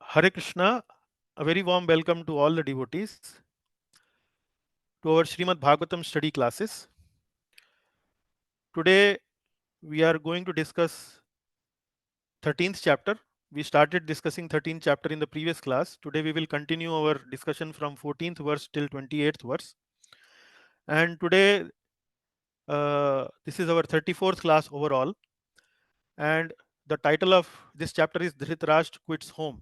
Hare Krishna, a very warm welcome to all the devotees to our Srimad Bhagavatam study classes. Today we are going to discuss 13th chapter. We started discussing 13th chapter in the previous class. Today we will continue our discussion from 14th verse till 28th verse. And today this is our 34th class overall. And the title of this chapter is Dhritarashtra Quits Home.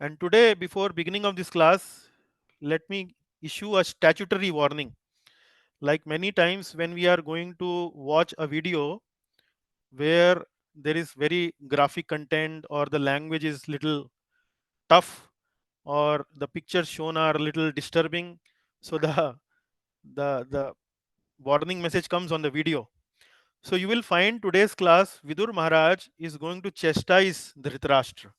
And today, before beginning of this class, let me issue a statutory warning. Like many times when we are going to watch a video where there is very graphic content or the language is little tough or the pictures shown are little disturbing, so the warning message comes on the video. So you will find today's class Vidur Maharaj is going to chastise Dhritarashtra,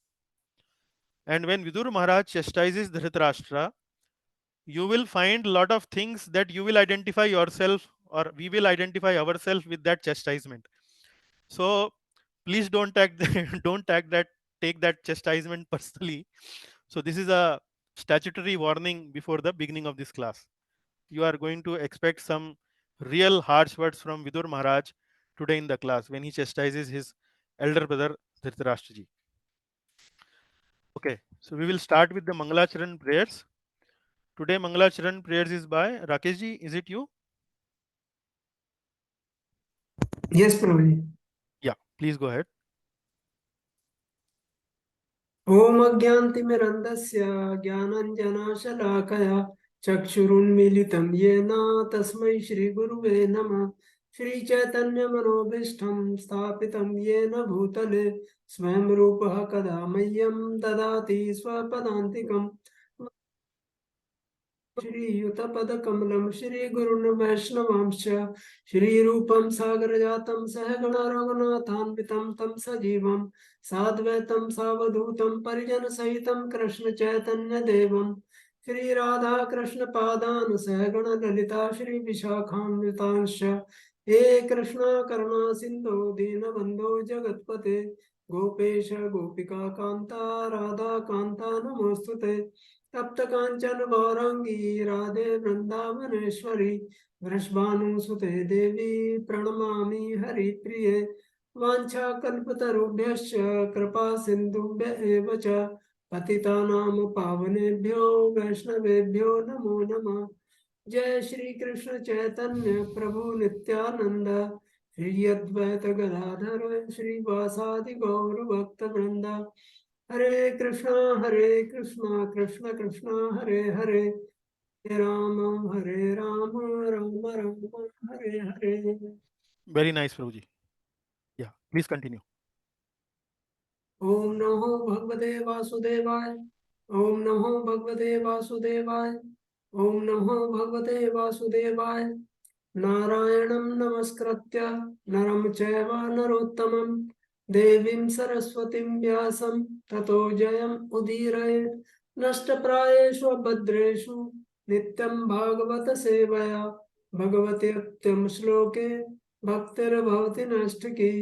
and when Vidur Maharaj chastises Dhritarashtra, you will find a lot of things that you will identify yourself or we will identify ourselves with that chastisement. So please don't take don't take that chastisement personally. So this is a statutory warning before the beginning of this class. You are going to expect some real harsh words from Vidur Maharaj today in the class when he chastises his elder brother Dhritarashtra ji. Okay, so we will start with the Mangalacharan prayers. Today Mangalacharan prayers is by Rakesh ji. Is it you? Yes, Prabhuji. Yeah, please go ahead. ॐ अज्ञानतिमिरन्धस्य ज्ञानाञ्जनशलाकया चक्षुरुन्मीलितं येन तस्मै श्रीगुरुवे नमः। श्रीचैतन्यमनोभीष्टं स्थापितं येन भूतले स्वयं रूपः कदा मह्यं ददाति स्वपदान्तिकम्। श्रीयुतपदकमलं श्रीगुरुन् वैष्णवांश्च श्रीरूपं सागरजातं सहगण रघुनाथान्वितं तं सजीवं साद्वैतं सावधूतं परिजनसहितं कृष्णचैतन्यदेवं श्रीराधाकृष्णपादान् सहगण ललिता श्रीविशाखान्वितांश्च हे कृष्णा करुणा सिन्धो दीनबन्धो जगत्पते गोपेश गोपिका कान्ता राधा कान्ता नमोऽस्तुते तप्त कांचन गौरंगी राधे वृंदावनेश्वरी वृषभानुसुते देवी प्रणमामि हरिप्रिये वाञ्छाकल्पतरुभ्यश्च कृपा सिन्धुभ्य एव च पतितानां पावनेभ्यो वैष्णवेभ्यो नमो नमः। जय श्री कृष्ण चैतन्य प्रभु नित्यानंद श्री अद्वैत गदाधर श्रीवासादि गौर भक्त वृंदा हरे Krishna Krishna Krishna Hare Hare Hare Ram Ram Ram Hare Hare. Very nice, Prabhuji. Yeah, please continue. ओम नमो भगवते वासुदेवाय। ओम नमो भगवते वासुदेवाय। ओम नमो भगवते वासुदेवाय। नारायणं नमस्कृत्य नरं चैव नरोत्तमं देवीं सरस्वतीं व्यासं ततो जयम् उदीरयेत्। नष्टप्रायेषु भद्रेषु नित्यं भागवत सेवया भगवते उत्तम श्लोके भक्तिर्भवति नष्टकी।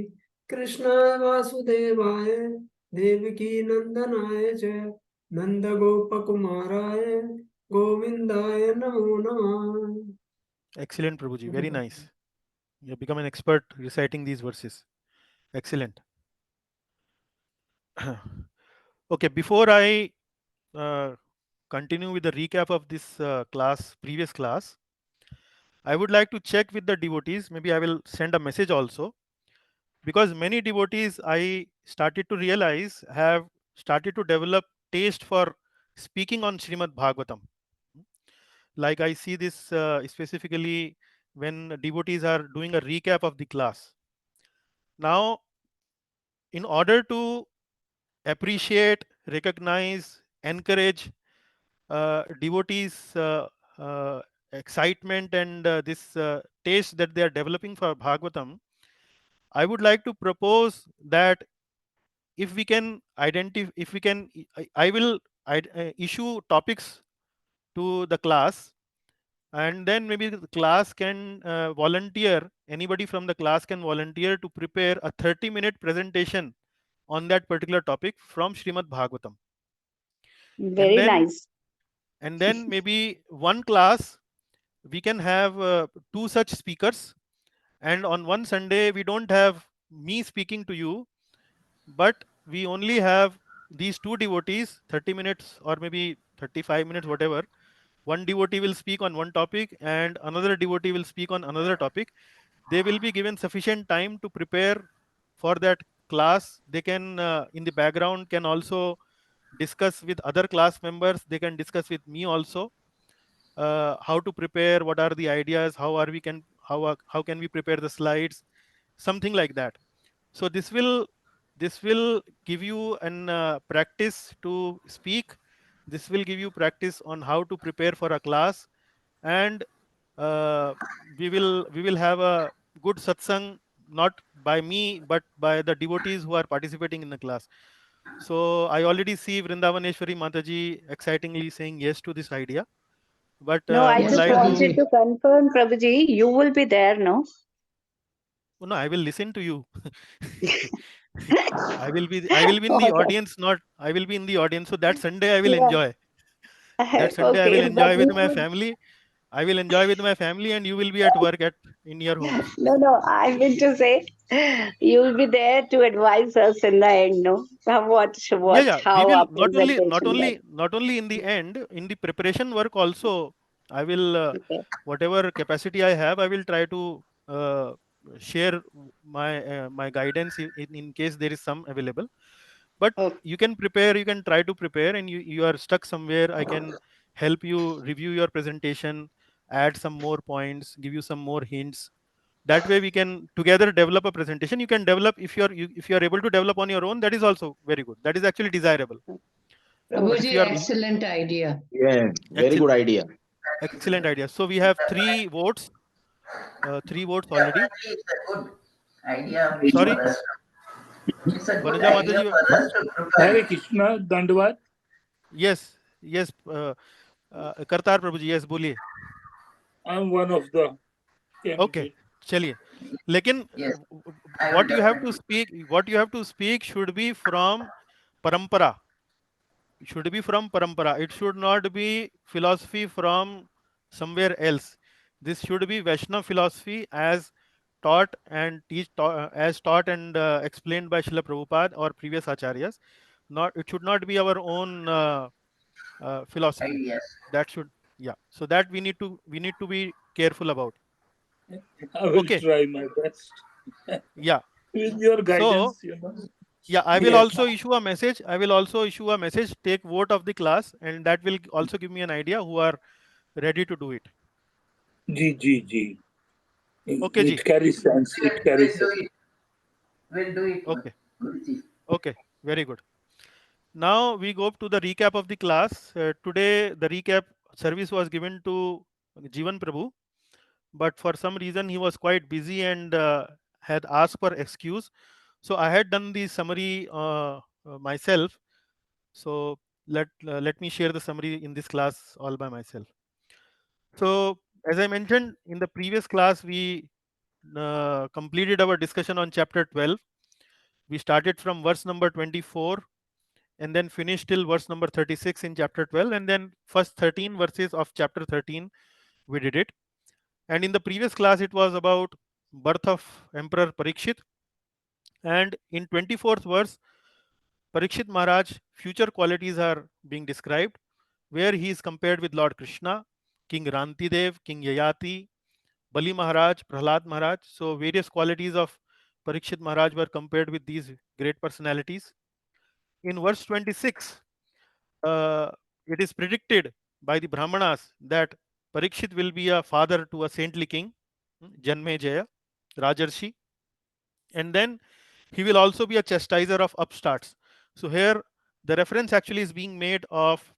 कृष्णाय वासुदेवाय देवकी नंदनाय च नंदगोपकुमाराय गोविंदाय नमो नमः। Excellent, Prabhuji. Very nice. You have become an expert reciting these verses. Excellent. Okay, before I uh, continue with the recap of this previous class, I would like to check with the devotees. Maybe I will send a message also, because many devotees I started to realize have started to develop taste for speaking on Srimad Bhagavatam. Like I see this specifically when devotees are doing a recap of the class. Now, in order to appreciate, recognize, encourage devotees' excitement and this taste that they are developing for Bhagavatam, I would like to propose that if we can identify, if we can, I will issue topics to the class, and then maybe the class can volunteer, anybody from the class can volunteer to prepare a 30-minute presentation on that particular topic from Srimad Bhagavatam. and Very then nice. maybe one class we can have two such speakers, and on one Sunday we don't have me speaking to you, but we only have these two devotees, 30 minutes or maybe 35 minutes, whatever. One devotee will speak on one topic and another devotee will speak on another topic. They will be given sufficient time to prepare for that class. They can in the background can also discuss with other class members. They can discuss with me also, how to prepare, what are the ideas, how can we prepare the slides, something like that. So this will give you an practice to speak. This will give you practice on how to prepare for a class, and uh, we will have a good satsang, not by me but by the devotees who are participating in the class. So I already see Vrindavaneshwari Mataji excitingly saying yes to this idea, but No, I would Yes, just like to. wanted Prabhuji. to confirm, Prabhuji, you will be there, no? Oh, no, I will listen to you. I will be in the Okay. audience, not I will be in the audience. So that Sunday I will Yeah. enjoy. That Sunday I will Okay, but enjoy with you my would. family. I will enjoy with my family, and you will be at work at in your homes. No, no, I mean to say you will be there to advise us in the end, no? Yeah, What, yeah. We how will our presentation went. not only in the end, in the preparation work also. I will Okay. whatever capacity I have, I will try to share my guidance in case there is some available. But Okay. you can prepare, you can try to prepare, and you are stuck somewhere, I can help you review your presentation, add some more points, give you some more hints. That way we can together develop a presentation. You can develop if you are able to develop on your own, that is also very good, that is actually desirable. But if Prabhuji, you are excellent idea. Yeah, very good excellent, idea. excellent idea. So we have three votes already. It's a good idea Sorry, for us. It's a good Vanuja idea Mataji. for us to Hare prepare. Krishna, Dandavad. Yes, yes, Kartar Prabhuji, yes, boliye. I'm one of the Okay, candidate. चलिए. लेकिन Yes, I will what you have to definitely. speak, should be from parampara. It should be from parampara. It should not be philosophy from somewhere else. This should be Vaishnava philosophy as taught and as taught and explained by Srila Prabhupada or previous acharyas. Not it should not be our own philosophy. Ideas. That should, yeah. So that we need to be careful about. I will Okay, try my best yeah. with your So guidance, you know. yeah, I will Yes. also issue a message. I will also issue a message. Take vote of the class, and that will also give me an idea who are ready to do it. G, G, G. Okay, It ji. carries sense. It carries We'll sense. do it. We'll do it, Okay, Guruji. okay, very good. Now we go up to the recap of the class. Today, the recap service was given to Jivan Prabhu, but for some reason he was quite busy and had asked for excuse. So I had done the summary myself. So let me share the summary in this class all by myself. So as I mentioned in the previous class, we completed our discussion on chapter 12. We started from verse number 24 and then finished till verse number 36 in chapter 12, and then first 13 verses of chapter 13 we did it. And in the previous class it was about birth of Emperor Parikshit, and in 24th verse Parikshit Maharaj future qualities are being described, where he is compared with Lord Krishna, King Rantidev, King Yayati, Bali Maharaj, Prahlad Maharaj. So various qualities of Parikshit Maharaj were compared with these great personalities. In verse 26, uh, it is predicted by the Brahmanas that Parikshit will be a father to a saintly king, Janmejaya, Rajarshi, and then he will also be a chastiser of upstarts. So here the reference actually is being made of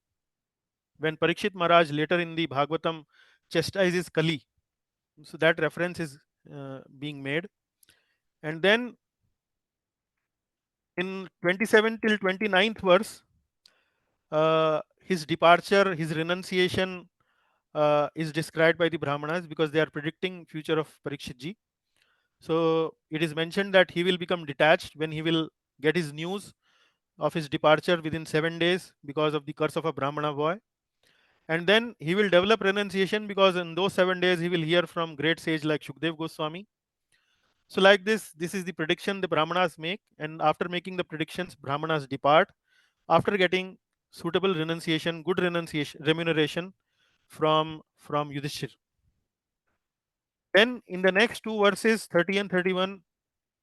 when Parikshit Maharaj later in the Bhagavatam chastises Kali. So that reference is being made. And then in 27 till 29th verse, his departure, his renunciation is described by the Brahmanas because they are predicting future of Parikshit ji. So it is mentioned that he will become detached when he will get his news of his departure within 7 days because of the curse of a Brahmana boy. And then he will develop renunciation because in those 7 days he will hear from great sage like Shukdev Goswami. So like this is the prediction the Brahmanas make, and after making the predictions, Brahmanas depart after getting suitable renunciation, good renunciation, remuneration from Yudhishthir. Then in the next two verses, 30 and 31,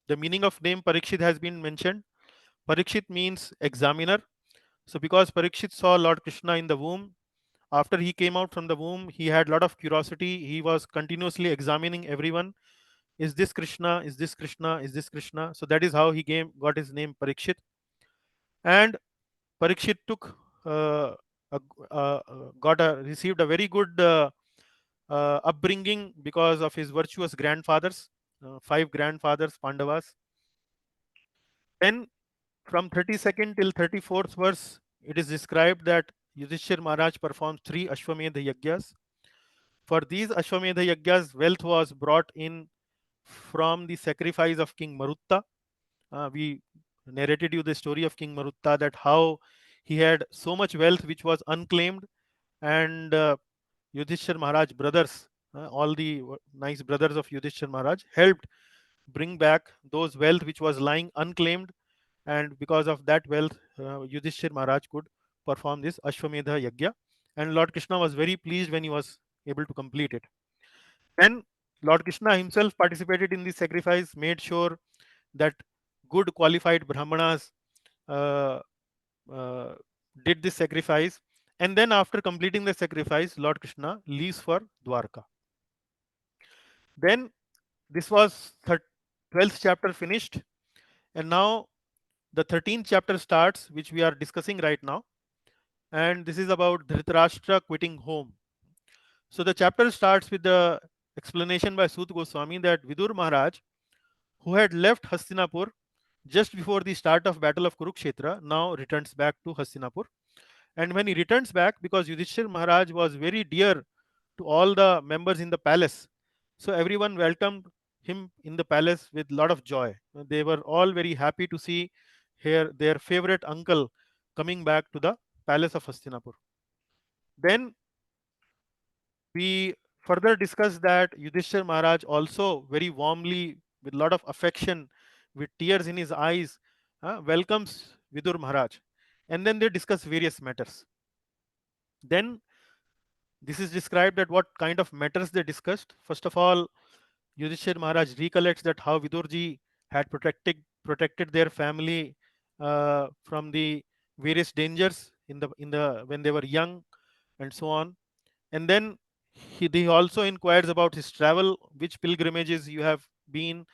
the meaning of name Parikshit has been mentioned. Parikshit means examiner. So because Parikshit saw Lord Krishna in the womb, after he came out from the womb, he had a lot of curiosity. He was continuously examining everyone. Is this Krishna? Is this Krishna? Is this Krishna? So that is how he got his name Parikshit. And Parikshit took a, received a very good upbringing because of his virtuous grandfathers, five grandfathers, Pandavas. Then from 32nd till 34th verse, it is described that Yudhishthir Maharaj performs three Ashwamedha Yagyas. For these Ashwamedha Yagyas, wealth was brought in from the sacrifice of King Marutta. We narrated you the story of King Marutta, that how he had so much wealth which was unclaimed, and Yudhishthir Maharaj brothers, all the nice brothers of Yudhishthir Maharaj, helped bring back those wealth which was lying unclaimed, and because of that wealth, Yudhishthir Maharaj could perform this Ashwamedha Yagya, and Lord Krishna was very pleased when he was able to complete it. Then Lord Krishna himself participated in the sacrifice, made sure that good qualified Brahmanas uh, uh, did this sacrifice, and then after completing the sacrifice, Lord Krishna leaves for Dwarka. Then this was 12th chapter finished, and now the 13th chapter starts, which we are discussing right now, and this is about Dhritarashtra quitting home. So the chapter starts with the explanation by Sut Goswami that Vidur Maharaj, who had left Hastinapur just before the start of Battle of Kurukshetra, now returns back to Hastinapur. And when he returns back, because Yudhishthir Maharaj was very dear to all the members in the palace, so everyone welcomed him in the palace with a lot of joy. They were all very happy to see here their favorite uncle coming back to the palace of Hastinapur. Then we further discussed that Yudhishthir Maharaj also very warmly, with a lot of affection, with tears in his eyes, welcomes Vidur Maharaj. And then they discuss various matters. Then this is described that what kind of matters they discussed. First of all, Yudhishthir Maharaj recollects that how Vidurji had protected their family from the various dangers in the when they were young, and so on. And then he also inquires about his travel, which pilgrimages you have been,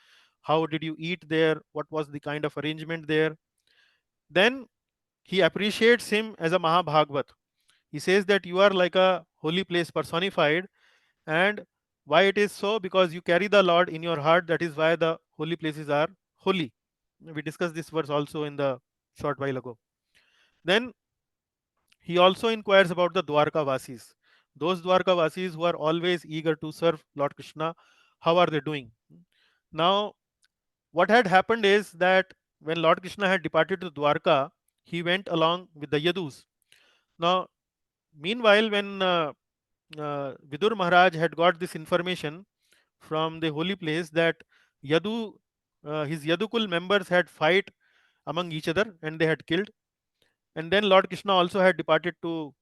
how did you eat there, what was the kind of arrangement there. Then he appreciates him as a Mahabhagavat. He says that you are like a holy place personified, and why it is so, because you carry the Lord in your heart, that is why the holy places are holy. We discussed this verse also in the short while ago. Then he also inquires about the Dwarka Vasis, those Dwarka Vasis who are always eager to serve Lord Krishna. How are they doing? Now, what had happened is that when Lord Krishna had departed to Dwarka, he went along with the Yadus. Now, meanwhile, when Vidur Maharaj had got this information from the holy place that his Yadukul members had fight among each other and they had killed, and then Lord Krishna also had departed to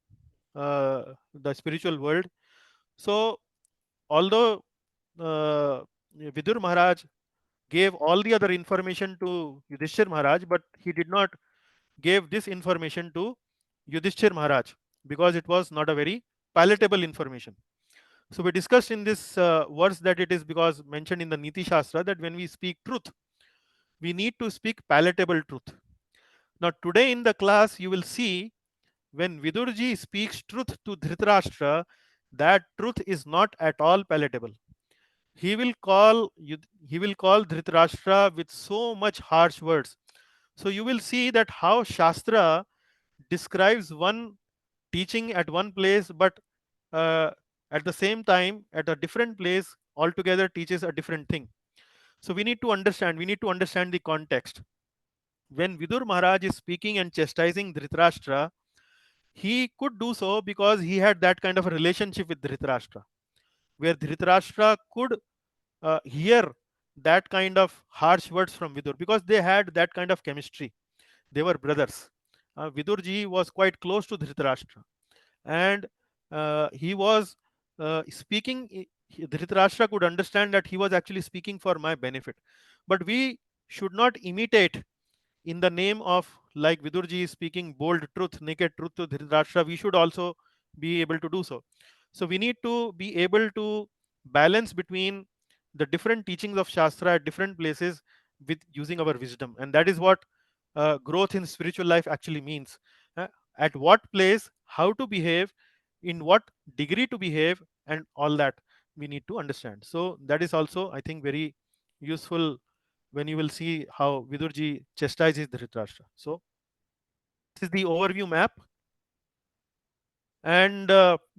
the spiritual world. So, although Vidur Maharaj gave all the other information to Yudhishthir Maharaj, but he did not give this information to Yudhishthir Maharaj because it was not a very palatable information. So we discussed in this verse that it is because mentioned in the Niti Shastra that when we speak truth, we need to speak palatable truth. Now today in the class you will see when Vidurji speaks truth to Dhritarashtra, that truth is not at all palatable. He will call Dhritarashtra with so much harsh words. So you will see that how Shastra describes one teaching at one place, but uh, at the same time at a different place altogether teaches a different thing. So we need to understand the context. when Vidur Maharaj is speaking and chastising Dhritarashtra, he could do so because he had that kind of a relationship with Dhritarashtra, where Dhritarashtra could hear that kind of harsh words from Vidur because they had that kind of chemistry. They were brothers. Vidurji was quite close to Dhritarashtra, and he was speaking. Dhritarashtra could understand that he was actually speaking for my benefit. But we should not imitate in the name of, like Vidurji is speaking bold truth, naked truth to Dhritarashtra, we should also be able to do so. So we need to be able to balance between the different teachings of Shastra at different places with using our wisdom. And that is what growth in spiritual life actually means. Uh, at what place, how to behave, in what degree to behave, and all that we need to understand. So that is also, I think, very useful when you will see how Vidurji chastises Dhritarashtra. So this is the overview map, and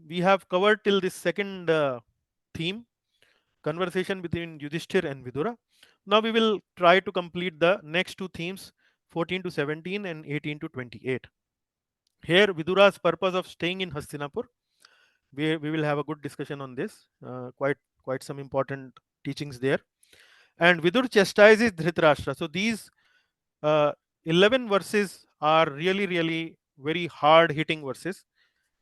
we have covered till this second theme, conversation between Yudhishthir and Vidura. Now we will try to complete the next two themes, 14 to 17 and 18 to 28. Here, Vidura's purpose of staying in Hastinapur. We will have a good discussion on this. Quite some important teachings there. And Vidur chastises Dhritarashtra. So these uh, 11 verses are really very hard hitting verses,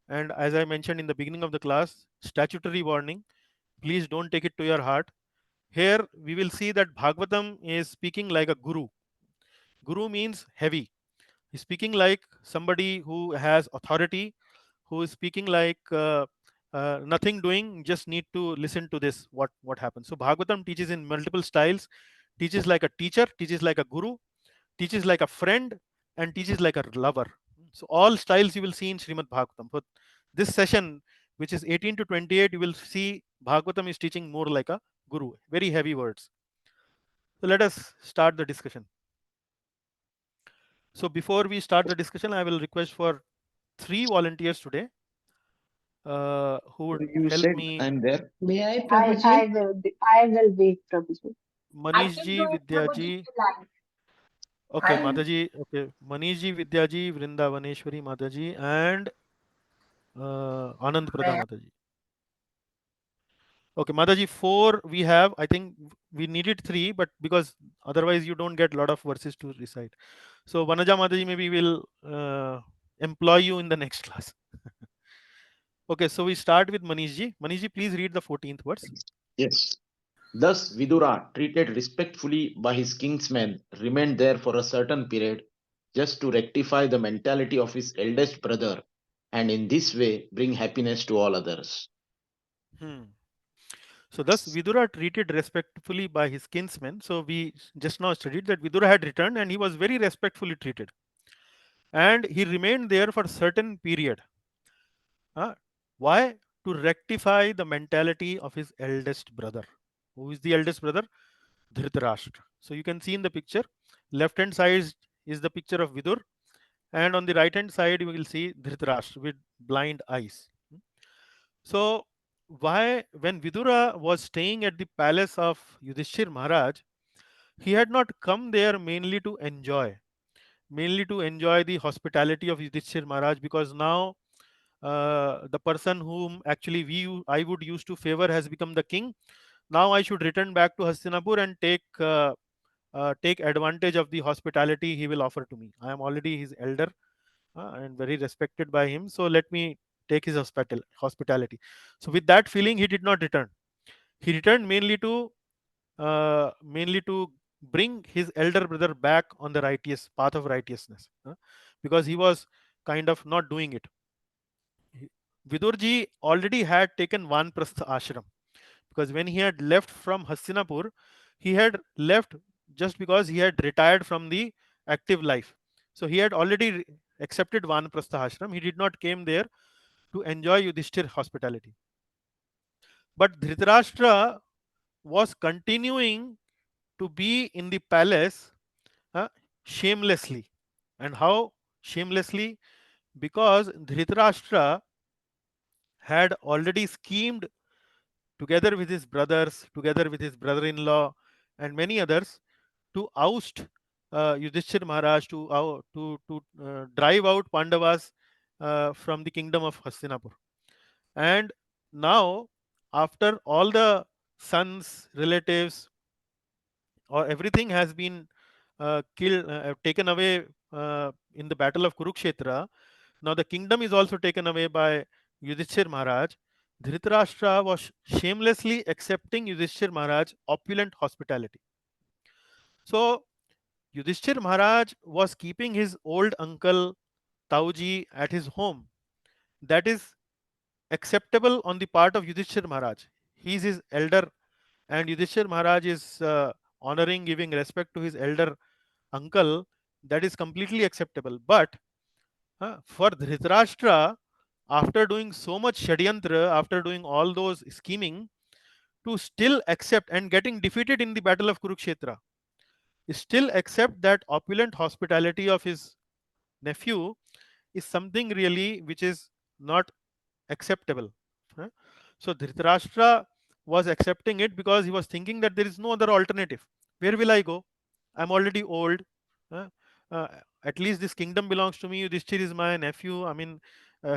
and as I mentioned in the beginning of the class, statutory warning, please don't take it to your heart. Here we will see that Bhagavatam is speaking like a guru. Guru means heavy. He's speaking like somebody who has authority, who is speaking like nothing doing, just need to listen to this, what happens. So Bhagavatam teaches in multiple styles, teaches like a teacher, teaches like a guru, teaches like a friend, and teaches like a lover. So all styles you will see in Srimad Bhagavatam. For this session, which is 18 to 28, you will see Bhagavatam is teaching more like a guru, very heavy words. So let us start the discussion. So before we start the discussion, I will request for 3 volunteers today who would You help said me. I'm there. May I, I Prabhuji? I will be I will be Prabhuji. I Manish can ji, do it, Vidya Prabhuji, ji. if you like. Okay, Mataji. Okay, Manish ji, Vidya ji, Vrindavaneshwari Mataji, and Anand Prada Where? Mataji. Okay, Mataji, 4 we have. I think we needed 3, but because otherwise you don't get a lot of verses to recite. So Vanaja Mataji, maybe we'll employ you in the next class. Okay, so we start with Manish ji. Manish ji, please read the 14th verse. Yes. Thus Vidura, treated respectfully by his kinsmen, remained there for a certain period, just to rectify the mentality of his eldest brother, and in this way bring happiness to all others. Hmm. So thus Vidura treated respectfully by his kinsmen. So we just now studied that Vidura had returned and he was very respectfully treated. And he remained there for a certain period. Why? To rectify the mentality of his eldest brother. Who is the eldest brother? Dhritarashtra. So you can see in the picture, left hand side is the picture of Vidur, and on the right hand side you will see Dhritarashtra with blind eyes. So why, when Vidura was staying at the palace of Yudhishthir Maharaj, he had not come there mainly to enjoy the hospitality of Yudhishthir Maharaj, because now the person whom actually I would used to favor has become the king. Now I should return back to Hastinapur and take advantage of the hospitality he will offer to me. I am already his elder and very respected by him. So let me take his hospitality. So with that feeling, he did not return. He returned mainly to bring his elder brother back on the righteous path of righteousness, because he was kind of not doing it. Vidurji already had taken Vanprastha ashram, because when he had left from Hastinapur, he had left just because he had retired from the active life. So he had already accepted Vanprastha ashram. He did not came there to enjoy Yudhishthir hospitality. But Dhritarashtra was continuing to be in the palace uh, shamelessly. And how shamelessly? Because Dhritarashtra had already schemed together with his brothers, together with his brother-in-law, and many others, to oust Yudhishthir Maharaj to drive out Pandavas from the kingdom of Hastinapur. And now, after all the sons, relatives, or everything has been taken away in the battle of Kurukshetra, now the kingdom is also taken away by Yudhishthir Maharaj. Dhritarashtra was shamelessly accepting Yudhishthir Maharaj's opulent hospitality. So Yudhishthir Maharaj was keeping his old uncle Tauji at his home. That is acceptable on the part of Yudhishthir Maharaj. He is his elder, and Yudhishthir Maharaj is honoring, giving respect to his elder uncle. That is completely acceptable. But for Dhritarashtra, after doing so much Shadyantra, after doing all those scheming, to still accept and getting defeated in the battle of Kurukshetra, still accept that opulent hospitality of his nephew is something really which is not acceptable. huh? So Dhritarashtra was accepting it because he was thinking that there is no other alternative. Where will I go? I'm already old. huh? Uh, at least this kingdom belongs to me. Yudhishthir is my nephew. I mean,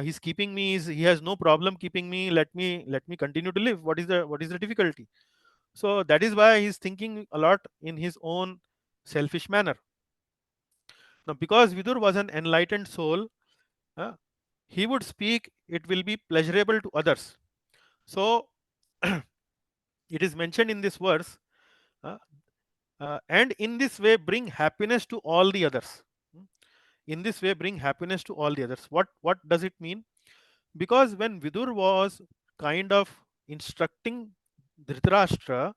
he's keeping me. He has no problem keeping me. Let me continue to live. What is the difficulty? So that is why he's thinking a lot in his own selfish manner. Now, because Vidur was an enlightened soul, uh, he would speak, it will be pleasurable to others. So, it is mentioned in this verse, uh, and in this way bring happiness to all the others. In this way, bring happiness to all the others. What does it mean? Because when Vidur was kind of instructing Dhritarashtra,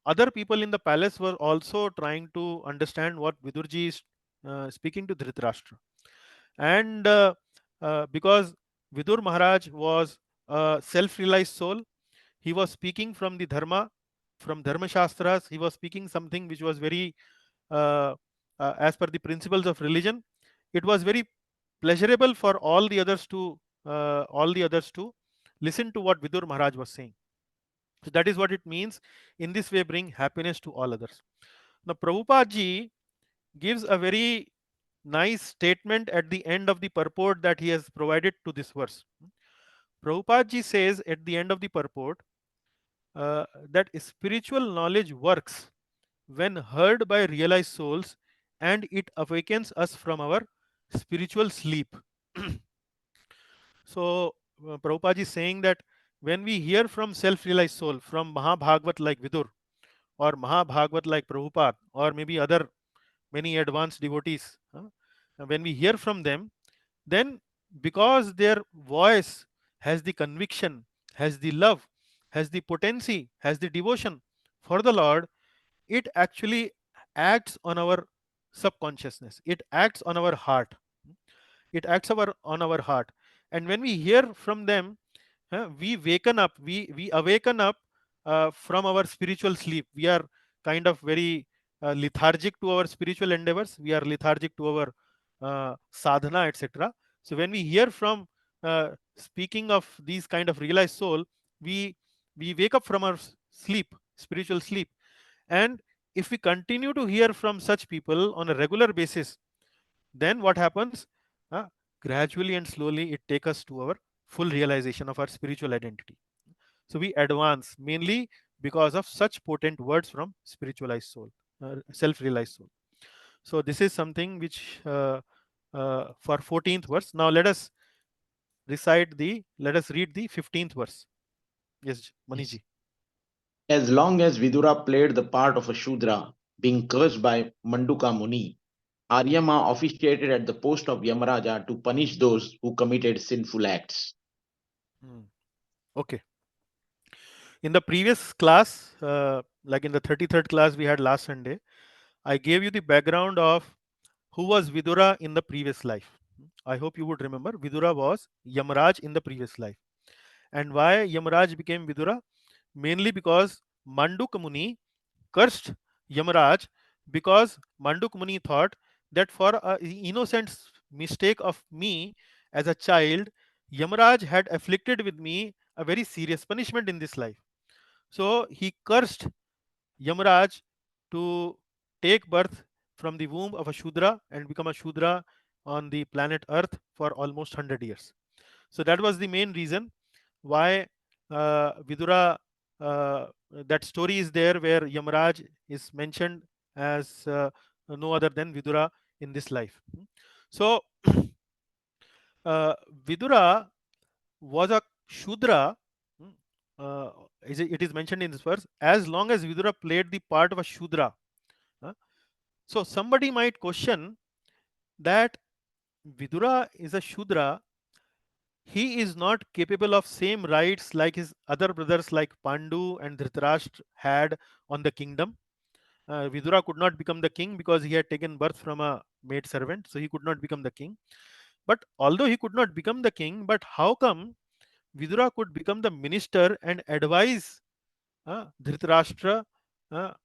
other people in the palace were also trying to understand what Vidurji is speaking to Dhritarashtra. And because Vidur Maharaj was a self-realized soul, he was speaking from the Dharma, from Dharma Shastras. He was speaking something which was very, uh, as per the principles of religion. It was very pleasurable for all the others to listen to what Vidur Maharaj was saying. So that is what it means. In this way, bring happiness to all others. Now, Prabhupada ji gives a very nice statement at the end of the purport that he has provided to this verse. Prabhupada ji says at the end of the purport that spiritual knowledge works when heard by realized souls, and it awakens us from our spiritual sleep. So, Prabhupada is saying that when we hear from self-realized soul, from Mahabhagavat like Vidur, or Mahabhagavat like Prabhupada, or maybe other many advanced devotees, when we hear from them, then because their voice has the conviction, has the love, has the potency, has the devotion for the Lord, it actually acts on our subconsciousness, it acts on our heart, on our heart. And when we hear from them, we awaken up from our spiritual sleep. We are kind of very lethargic to our spiritual endeavors, we are lethargic to our sadhana, etc. So when we hear from speaking of these kind of realized soul, we wake up from our sleep, spiritual sleep. And if we continue to hear from such people on a regular basis, then what happens? Uh, Gradually and slowly, it takes us to our full realization of our spiritual identity. So we advance mainly because of such potent words from spiritualized soul, self-realized soul. So this is something which for 14th verse. Now let us read the 15th verse. Yes, Maniji. As long as Vidura played the part of a Shudra, being cursed by Manduka Muni, Aryama officiated at the post of Yamaraja to punish those who committed sinful acts. Okay. In the previous class, like in the 33rd class we had last Sunday, I gave you the background of who was Vidura in the previous life. I hope you would remember Vidura was Yamaraj in the previous life. And why Yamaraj became Vidura? Mainly because Manduk Muni cursed Yamaraj, because Manduk Muni thought that for an innocent mistake of me as a child, Yamaraj had afflicted with me a very serious punishment in this life. So he cursed Yamaraj to take birth from the womb of a Shudra and become a Shudra on the planet Earth for almost 100 years. So that was the main reason why Vidura, that story is there where Yamaraj is mentioned as no other than Vidura in this life. So uh, Vidura was a Shudra. mm, uh, it is mentioned in this verse, as long as Vidura played the part of a Shudra. uh, so somebody might question that Vidura is a Shudra, he is not capable of same rights like his other brothers like Pandu and Dhritarashtra had on the kingdom. Vidura could not become the king because he had taken birth from a maid servant, so he could not become the king. But although he could not become the king, but how come Vidura could become the minister and advise Dhritarashtra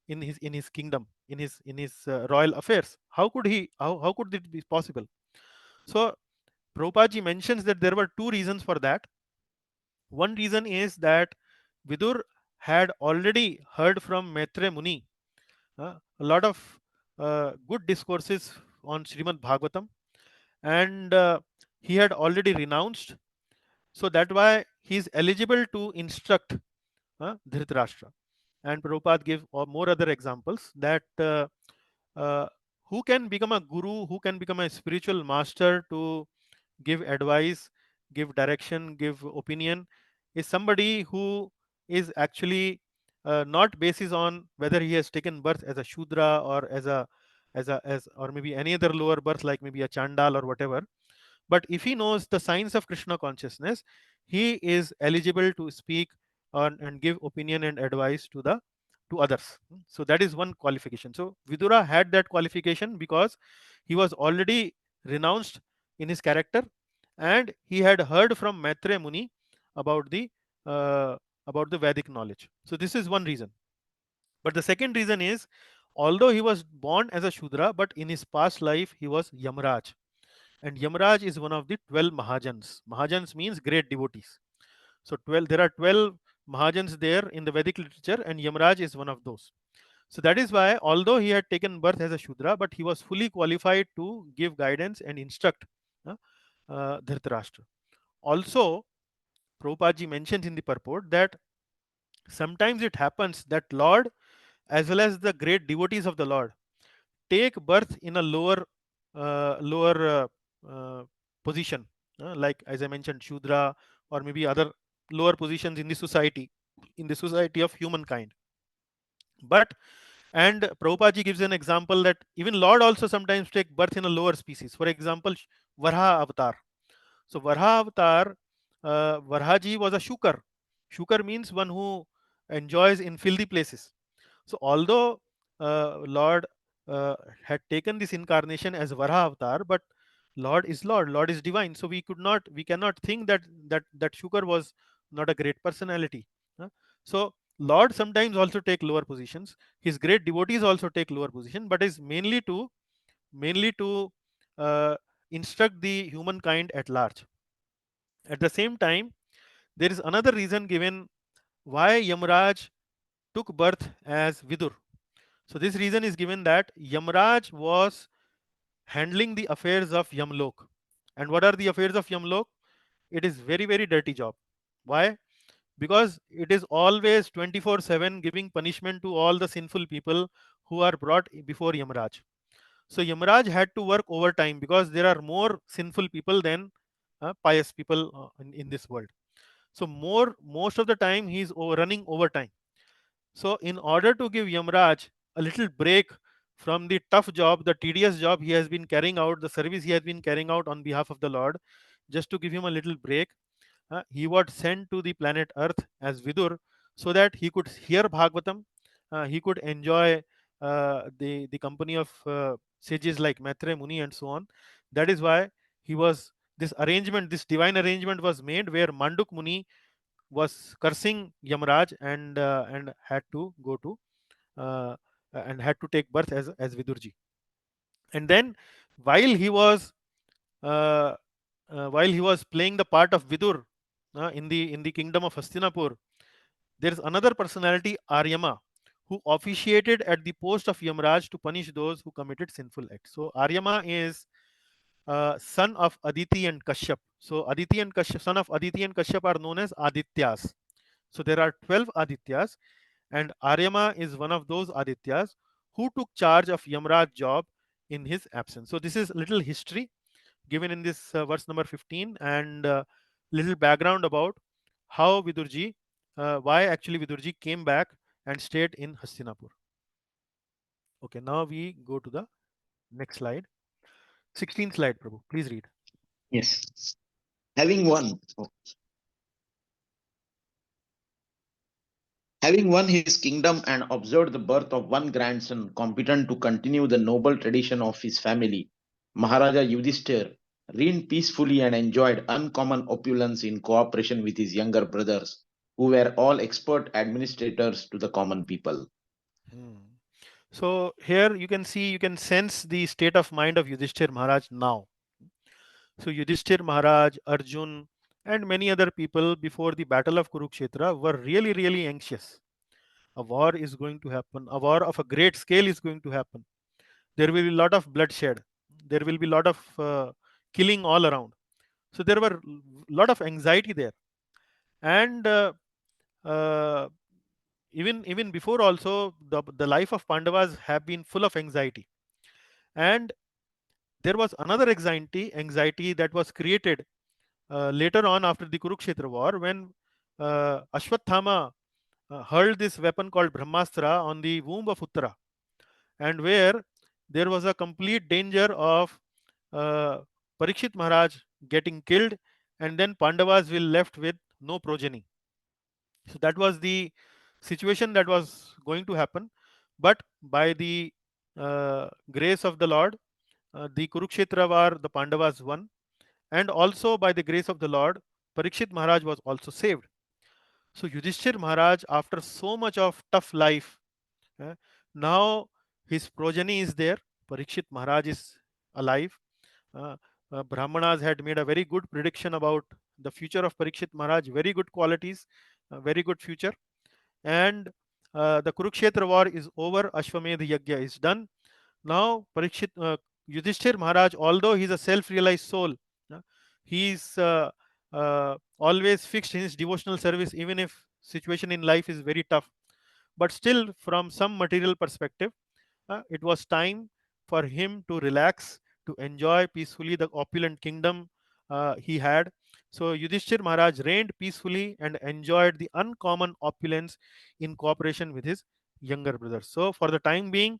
in his kingdom, in his royal affairs? How could he? How could it be possible? So Prabhupada mentions that there were two reasons for that. One reason is that Vidur had already heard from Maitre Muni a lot of good discourses on Srimad Bhagavatam, and he had already renounced. So that why he is eligible to instruct Dhritarashtra. And Prabhupada gave more other examples that uh, who can become a guru, who can become a spiritual master to give advice, give direction, give opinion, is somebody who is actually not basis on whether he has taken birth as a Shudra or as or maybe any other lower birth like maybe a Chandal or whatever. But if he knows the science of Krishna consciousness, he is eligible to speak on and give opinion and advice to others. So that is one qualification. So Vidura had that qualification because he was already renounced in his character, and he had heard from Maitreya Muni about the uh, about the Vedic knowledge. So this is one reason. But the second reason is, although he was born as a Shudra, but in his past life he was Yamraj, and Yamraj is one of the 12 Mahajans. Mahajans means great devotees. So 12, there are 12 Mahajans there in the Vedic literature, and Yamraj is one of those. So that is why, although he had taken birth as a Shudra, but he was fully qualified to give guidance and instruct uh, Dhritarashtra. Also, Prabhupada mentions in the purport that sometimes it happens that Lord, as well as the great devotees of the Lord, take birth in a lower position, like as I mentioned, Shudra, or maybe other lower positions in the society of humankind. But and Prabhupada gives an example that even Lord also sometimes take birth in a lower species. For example, Varha avatar. So Varha avatar, Varhaji was a Shukar. Shukar means one who enjoys in filthy places. So although Lord uh, had taken this incarnation as Varaha avatar, but Lord is divine. So we cannot think that Shukar was not a great personality. huh? So Lord sometimes also take lower positions. His great devotees also take lower position, but is mainly to uh, instruct the humankind at large. At the same time, there is another reason given why Yamraj took birth as Vidur. So this reason is given that Yamraj was handling the affairs of Yamlok. And what are the affairs of Yamlok? It is very, very dirty job. Why? Because it is always 24/7 giving punishment to all the sinful people who are brought before Yamraj. So Yamraj had to work overtime because there are more sinful people than pious people in this world. So most of the time he is running overtime. So, in order to give Yamraj a little break from the tough job, the tedious job he has been carrying out, the service he has been carrying out on behalf of the Lord, just to give him a little break, he was sent to the planet Earth as Vidur so that he could hear Bhagavatam, he could enjoy the company of sages like Maitre Muni and so on. That is why he was this divine arrangement was made where Manduk Muni was cursing Yamraj and had to go to uh, and had to take birth as Vidurji. And then while he was uh, while he was playing the part of Vidur in the kingdom of Hastinapur, there is another personality Aryama who officiated at the post of Yamraj to punish those who committed sinful acts. So Aryama is son of Aditi and Kashyap. So Aditi and Kashyap, son of Aditi and Kashyap are known as Adityas. So there are 12 Adityas, and Aryama is one of those Adityas who took charge of Yamraj job in his absence. So this is little history given in this verse number 15, and little background about how Vidurji, why actually Vidurji came back and stayed in Hastinapur. Okay, now we go to the next slide. 16th slide, Prabhu. Please read. Yes. Having won, having won his kingdom and observed the birth of one grandson competent to continue the noble tradition of his family, Maharaja Yudhishthir reigned peacefully and enjoyed uncommon opulence in cooperation with his younger brothers, who were all expert administrators to the common people. Hmm. So here you can see, you can sense the state of mind of Yudhishthir Maharaj now. So Yudhishthir Maharaj, Arjun, and many other people before the battle of Kurukshetra were really, really anxious. A war is going to happen. A war of a great scale is going to happen. There will be a lot of bloodshed. There will be a lot of killing all around. So there were a lot of anxiety there. And uh, even before also, the life of Pandavas have been full of anxiety. And there was another anxiety that was created later on after the Kurukshetra war, when Ashwathama hurled this weapon called Brahmastra on the womb of Uttara, and where there was a complete danger of uh, Parikshit Maharaj getting killed, and then Pandavas will left with no progeny. So that was the situation that was going to happen. But by the grace of the Lord, the Kurukshetra war, the Pandavas won, and also by the grace of the Lord, Parikshit Maharaj was also saved. So Yudhishthir Maharaj, after so much of tough life, uh, now his progeny is there. Parikshit Maharaj is alive. Uh, Brahmanas had made a very good prediction about the future of Parikshit Maharaj, very good qualities, very good future. And the Kurukshetra war is over, Ashwamedh Yagya is done. Now, Yudhishthir Maharaj, although he is a self-realized soul, uh, he is always fixed in his devotional service, even if situation in life is very tough. But still, from some material perspective, it was time for him to relax, to enjoy peacefully the opulent kingdom he had. So Yudhishthir Maharaj reigned peacefully and enjoyed the uncommon opulence in cooperation with his younger brothers. So for the time being,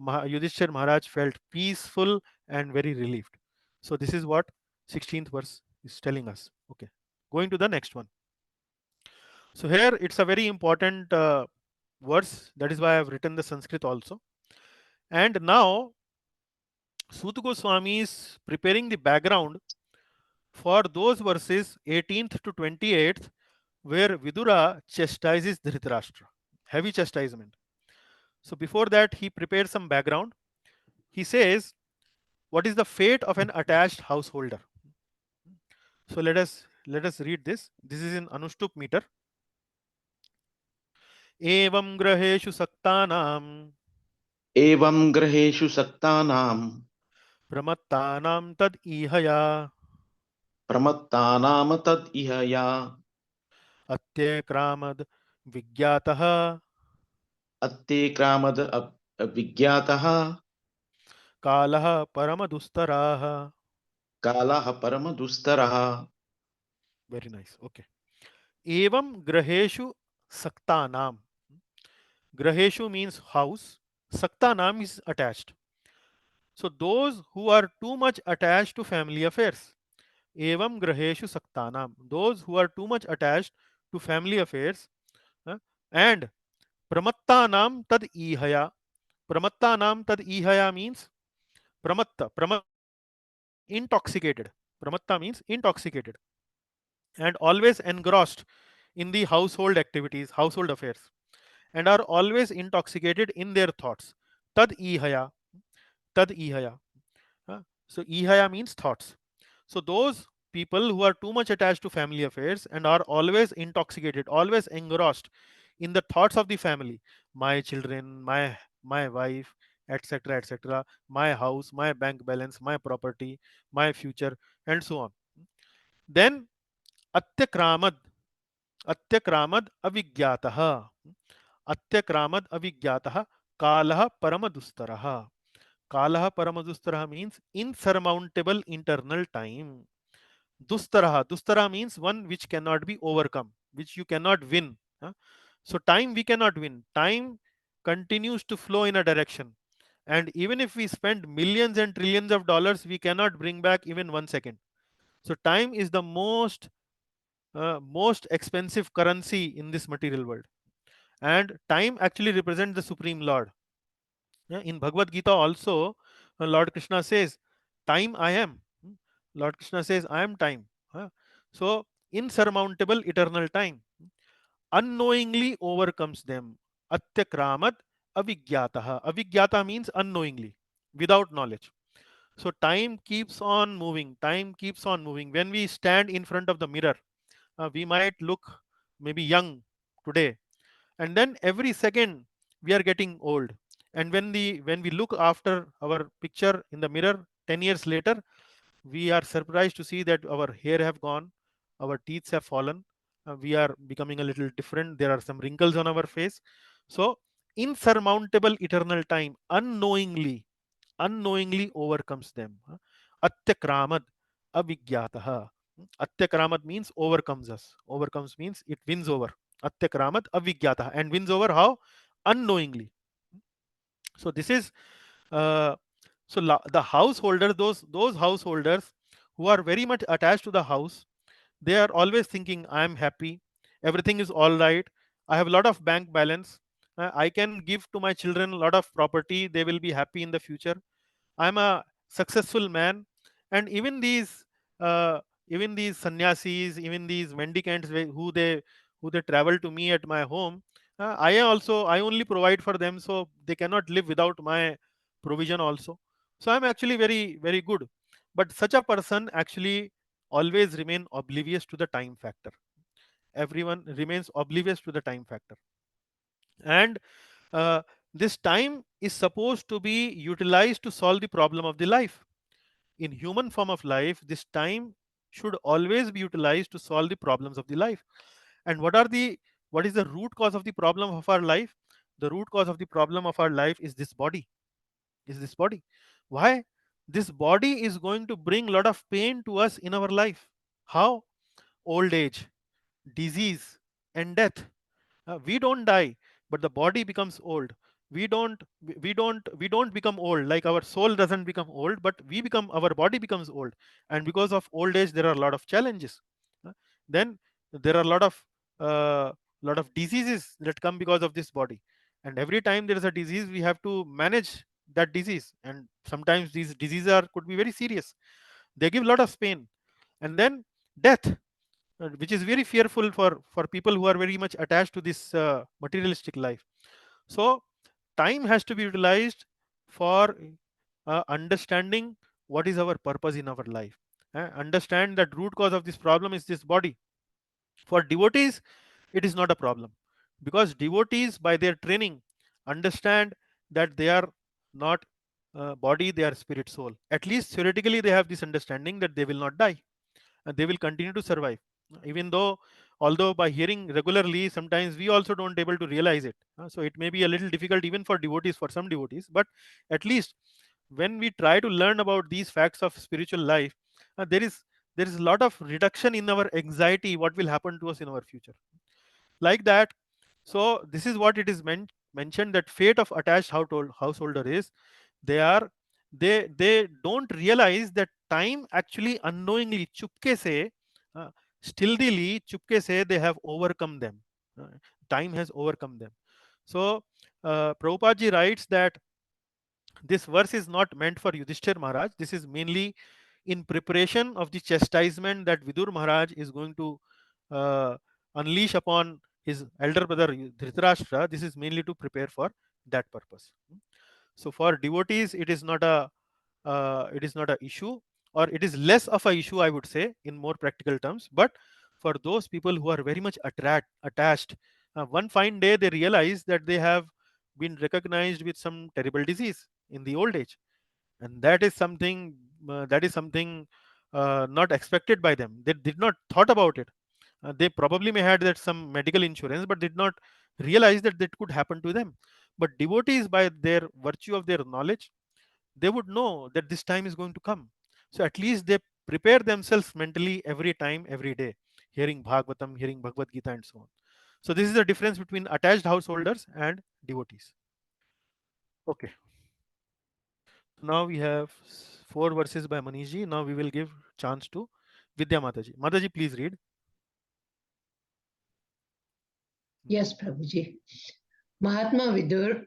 Yudhishthir Maharaj felt peaceful and very relieved. So this is what 16th verse is telling us. Okay, going to the next one. So here it's a very important verse. That is why I have written the Sanskrit also. And now Sut Goswami is preparing the background for those verses 18th to 28th, where Vidura chastises Dhritarashtra. Heavy chastisement. So before that, he prepared some background. He says, what is the fate of an attached householder? So let us read this. This is in Anushtup meter. Evam graheshu saktanam Evam graheshu saktanam pramattanam tad ihaya pramattanam tad ihaya atyakramad vigyatah atte kramad vigyatah kalah paramadustaraha. kalah paramadustaraha. Very nice. Okay. Evam graheshu saktanam. Graheshu means house. Saktanam is attached. So those who are too much attached to family affairs. Evam graheshu saktanam. Those who are too much attached to family affairs. And pramattanam tad ihaya. Pramattanam tad ihaya means pramatta. Pramatta means intoxicated. Pramatta means intoxicated and always engrossed in the household activities, household affairs, and are always intoxicated in their thoughts. Tad ihaya. Tad ihaya. So ihaya means thoughts. So those people who are too much attached to family affairs and are always intoxicated, always engrossed in the thoughts of the family, my children, my wife, etc., etc., my house, my bank balance, my property, my future, and so on. Then atyakramad, atyakramad avigyatah, atyakramad avigyatah, kalah paramadustarah. Kalah paramadustarah means insurmountable internal time. Dustaraha, dustara means one which cannot be overcome, which you cannot win. So time we cannot win. Time continues to flow in a direction, and even if we spend millions and trillions of dollars, we cannot bring back even 1 second. So time is the most expensive currency in this material world, and time actually represents the supreme lord. In Bhagavad Gita also, Lord Krishna says, time I am. Lord Krishna says, I am time. So insurmountable eternal time unknowingly overcomes them. Atyakramat avigyataha. Avigyata means unknowingly, without knowledge. So time keeps on moving. Time keeps on moving. When we stand in front of the mirror, we might look maybe young today, and then every second we are getting old. And when we look after our picture in the mirror 10 years later, we are surprised to see that our hair have gone, our teeth have fallen, we are becoming a little different, there are some wrinkles on our face. So insurmountable eternal time unknowingly overcomes them. Atyakramad avigyatah. Atyakramad means overcomes us. Overcomes means it wins over. Atyakramad avigyatah, and wins over how? Unknowingly. So this is uh, the householder, those householders who are very much attached to the house, they are always thinking, I am happy, everything is all right, I have a lot of bank balance, I can give to my children a lot of property, they will be happy in the future, I'm a successful man. And uh, even these sannyasis, even these mendicants who they travel to me at my home, I only provide for them, so they cannot live without my provision also. So I'm actually very very good. But such a person actually always remain oblivious to the time factor. Everyone remains oblivious to the time factor. And uh, this time is supposed to be utilized to solve the problem of the life. In human form of life, this time should always be utilized to solve the problems of the life. And what is the root cause of the problem of our life? The root cause of the problem of our life is this body. Is this body? Why? This body is going to bring a lot of pain to us in our life. How? Old age, disease, and death. We don't die, but the body becomes old. We don't become old, like our soul doesn't become old, but our body becomes old. And because of old age, there are a lot of challenges. Uh, then there are a lot of diseases that come because of this body. And every time there is a disease, we have to manage that disease, and sometimes these diseases could be very serious. They give a lot of pain. And then death, which is very fearful for people who are very much attached to this materialistic life. So time has to be utilized for understanding what is our purpose in our life. Understand that root cause of this problem is this body. For devotees, it is not a problem, because devotees by their training understand that they are not body, they are spirit soul. At least theoretically they have this understanding that they will not die, and they will continue to survive. Even though, although by hearing regularly, sometimes we also don't able to realize it. So it may be a little difficult even for devotees, for some devotees, but at least when we try to learn about these facts of spiritual life, there is a lot of reduction in our anxiety what will happen to us in our future, like that. So this is what it is mentioned, that fate of attached householder is, they are they don't realize that time actually unknowingly, chupke se, uh, stealthily, chupke se, they have overcome them. Uh, Time has overcome them. So Prabhupada ji writes that this verse is not meant for Yudhishthir Maharaj. This is mainly in preparation of the chastisement that Vidur Maharaj is going to uh, unleash upon his elder brother Dhritarashtra. This is mainly to prepare for that purpose. So for devotees, it is not a issue, or it is less of a issue, I would say, in more practical terms. But for those people who are very much attached One fine day, they realize that they have been recognized with some terrible disease in the old age, and that is something not expected by them. They did not thought about it. They probably may had that some medical insurance, but did not realize that that could happen to them. But devotees, by their virtue of their knowledge, they would know that this time is going to come. So at least they prepare themselves mentally every time, every day, hearing Bhagavatam, hearing Bhagavad Gita, and so on. So this is the difference between attached householders and devotees. Okay. Now we have four verses by Manishji. Now we will give chance to Vidya Mataji. Mataji, please read. Yes, Prabhuji. Mahatma Vidur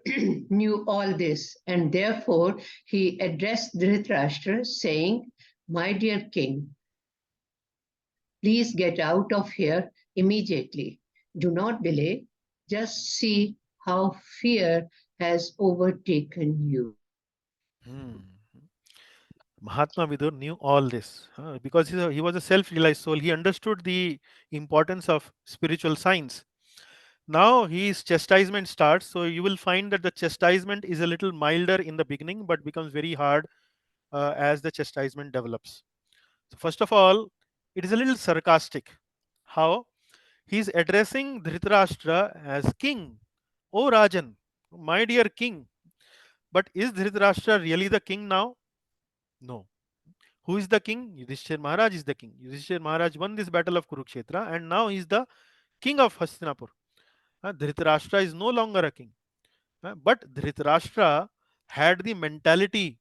knew all this, and therefore he addressed Dhritarashtra, saying, "My dear king, please get out of here immediately. Do not delay. Just see how fear has overtaken you." Hmm. Mahatma Vidur knew all this because he was a self-realized soul. He understood the importance of spiritual science. Now his chastisement starts. So you will find that the chastisement is a little milder in the beginning, but becomes very hard as the chastisement develops. So first of all, it is a little sarcastic. How? He's addressing Dhritarashtra as king. Oh Rajan, my dear king. But is Dhritarashtra really the king now? No. Who is the king? Yudhishthir Maharaj is the king. Yudhishthir Maharaj won this battle of Kurukshetra, and now he is the king of Hastinapur. Dhritarashtra is no longer a king. But Dhritarashtra had the mentality